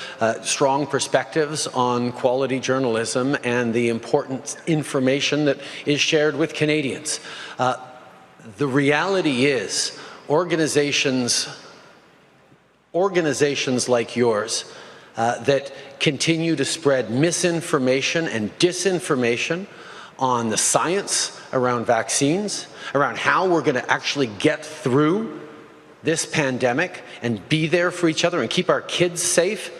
strong perspectives on quality journalism and the important information that is shared with Canadians. The reality is organizations like yours that continue to spread misinformation and disinformation on the science around vaccines, around how we're going to actually get through this pandemic and be there for each other and keep our kids safe,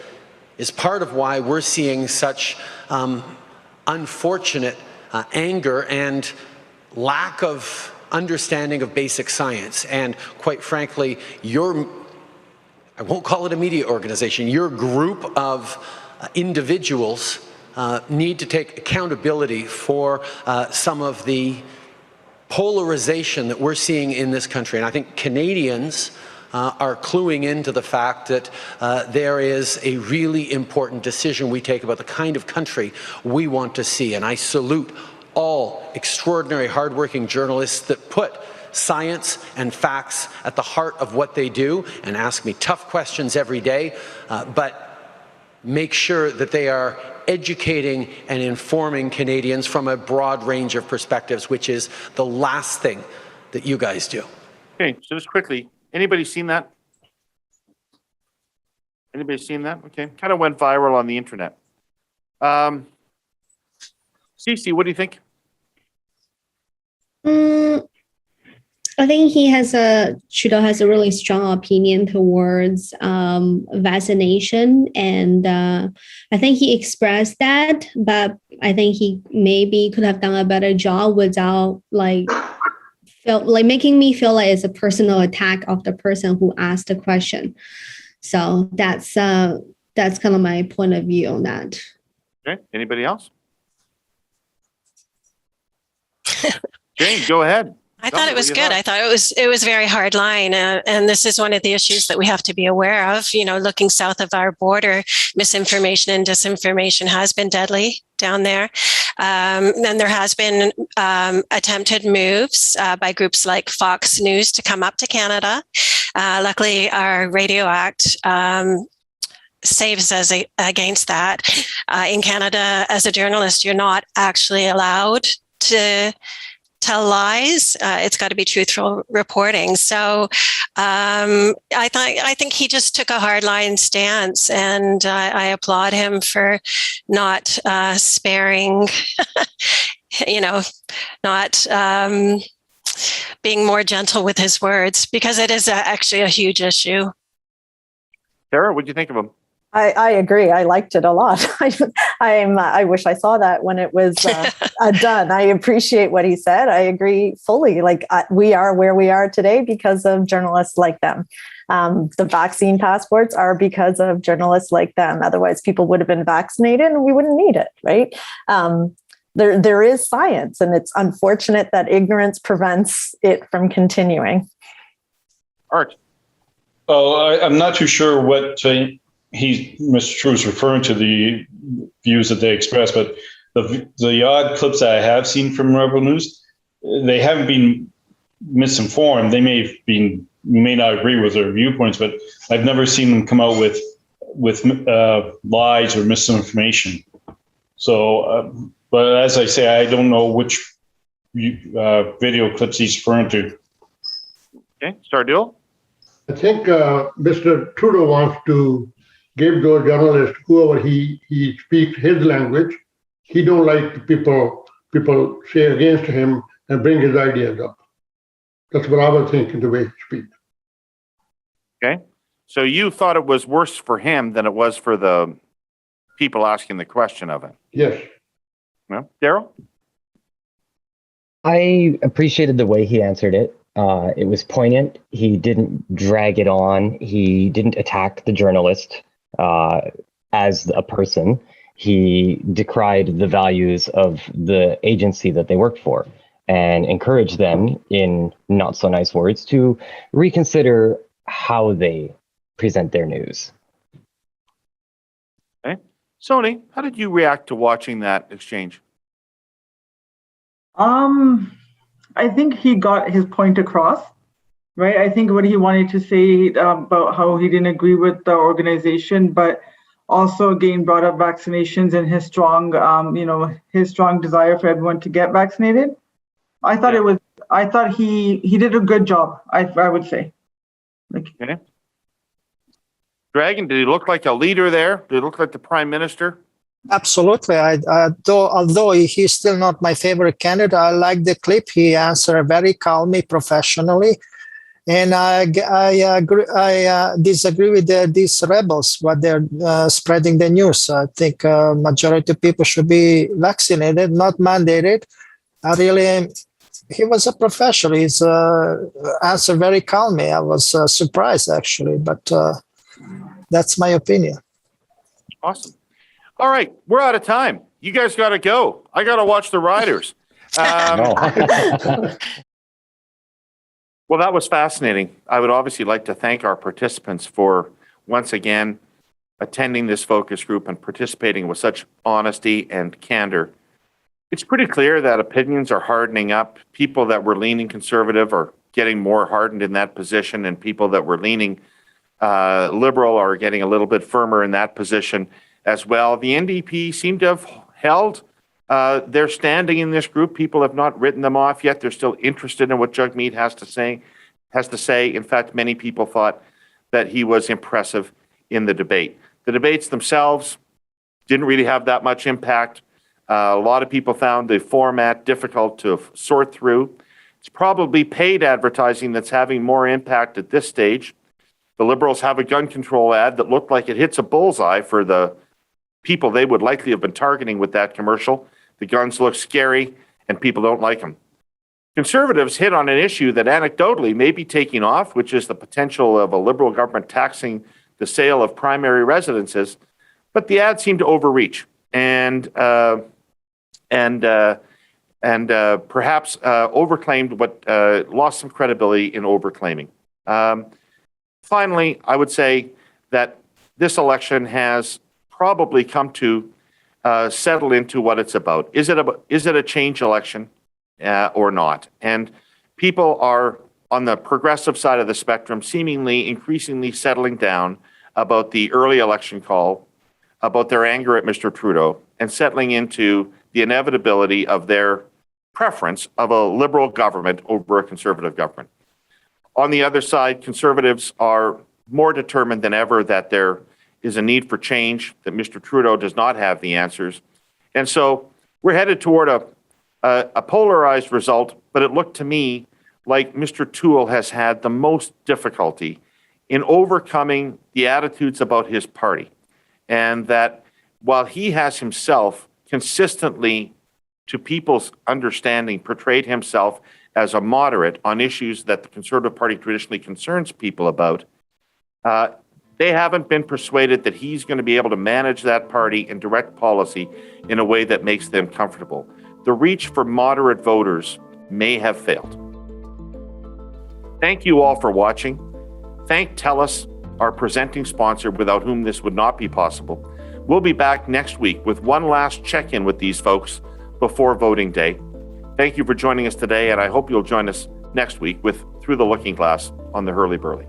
is part of why we're seeing such unfortunate anger and lack of understanding of basic science. And quite frankly, I won't call it a media organization, your group of individuals need to take accountability for some of the polarization that we're seeing in this country. And I think Canadians are cluing into the fact that there is a really important decision we take about the kind of country we want to see. And I salute all extraordinary, hardworking journalists that put science and facts at the heart of what they do and ask me tough questions every day, but make sure that they are educating and informing Canadians from a broad range of perspectives, which is the last thing that you guys do. Okay, so just quickly, anybody seen that? Anybody seen that? Okay, kind of went viral on the internet. Cece, what do you think? I think Trudeau has a really strong opinion towards vaccination, and I think he expressed that, but I think he maybe could have done a better job without making me feel like it's a personal attack of the person who asked the question. So that's kind of my point of view on that. Okay, anybody else? Jane, go ahead. I thought it was good. I thought it was very hard line. And this is one of the issues that we have to be aware of. You know, looking south of our border, misinformation and disinformation has been deadly down there. And there has been attempted moves by groups like Fox News to come up to Canada. Luckily, our Radio Act saves us against that. In Canada, as a journalist, you're not actually allowed to tell lies. It's got to be truthful reporting. So I think he just took a hardline stance, and I applaud him for not sparing, not being more gentle with his words, because it is actually a huge issue. Sarah, what do you think of him? I agree. I liked it a lot. I wish I saw that when it was done. I appreciate what he said. I agree fully. We are where we are today because of journalists like them. The vaccine passports are because of journalists like them. Otherwise, people would have been vaccinated and we wouldn't need it, right? There is science, and it's unfortunate that ignorance prevents it from continuing. Art. Oh, I'm not too sure what Mr. True is referring to, the views that they express, but the odd clips that I have seen from Rebel News, they haven't been misinformed. They may not agree with their viewpoints, but I've never seen them come out with lies or misinformation. So, but as I say, I don't know which video clips he's referring to. Okay, Stardule? I think Mr. Trudeau wants to give those journalists, whoever he speaks his language, he don't like people say against him and bring his ideas up. That's what I was thinking, the way he speaks. Okay. So you thought it was worse for him than it was for the people asking the question of him? Yes. Well, Daryl? I appreciated the way he answered it. It was poignant. He didn't drag it on. He didn't attack the journalist as a person. He decried the values of the agency that they worked for and encouraged them, in not so nice words, to reconsider how they present their news. Okay. Sony, how did you react to watching that exchange? I think he got his point across, right? I think what he wanted to say about how he didn't agree with the organization, but also again brought up vaccinations and his strong, his strong desire for everyone to get vaccinated. I thought he did a good job. I would say. Okay. Dragon, did he look like a leader there? Did he look like the Prime Minister? Absolutely. Although he's still not my favorite candidate, I like the clip. He answered very calmly, professionally. And I disagree with these rebels, what they're spreading the news. I think majority of people should be vaccinated, not mandated. He was a professional. He's answered very calmly. I was surprised, actually, but that's my opinion. Awesome. All right, we're out of time. You guys got to go. I got to watch the Riders. Well, that was fascinating. I would obviously like to thank our participants for once again attending this focus group and participating with such honesty and candor. It's pretty clear that opinions are hardening up. People that were leaning conservative are getting more hardened in that position, and people that were leaning liberal are getting a little bit firmer in that position as well. The NDP seem to have held their standing in this group. People have not written them off yet. They're still interested in what Jagmeet has to say. In fact, many people thought that he was impressive in the debate. The debates themselves didn't really have that much impact. A lot of people found the format difficult to sort through. It's probably paid advertising that's having more impact at this stage. The Liberals have a gun control ad that looked like it hits a bullseye for the people they would likely have been targeting with that commercial. The guns look scary and people don't like them. Conservatives hit on an issue that anecdotally may be taking off, which is the potential of a Liberal government taxing the sale of primary residences, but the ad seemed to overreach and perhaps overclaimed what lost some credibility in overclaiming. Finally, I would say that this election has probably come to settle into what it's about. Is it a change election or not? And people are on the progressive side of the spectrum, seemingly increasingly settling down about the early election call, about their anger at Mr. Trudeau, and settling into the inevitability of their preference of a Liberal government over a Conservative government. On the other side, Conservatives are more determined than ever that there is a need for change, that Mr. Trudeau does not have the answers. And so we're headed toward a polarized result, but it looked to me like Mr. Toole has had the most difficulty in overcoming the attitudes about his party. And that while he has himself consistently, to people's understanding, portrayed himself as a moderate on issues that the Conservative Party traditionally concerns people about, they haven't been persuaded that he's going to be able to manage that party and direct policy in a way that makes them comfortable. The reach for moderate voters may have failed. Thank you all for watching. Thank Telus, our presenting sponsor, without whom this would not be possible. We'll be back next week with one last check-in with these folks before voting day. Thank you for joining us today, and I hope you'll join us next week with Through the Looking Glass on the Herle Burly.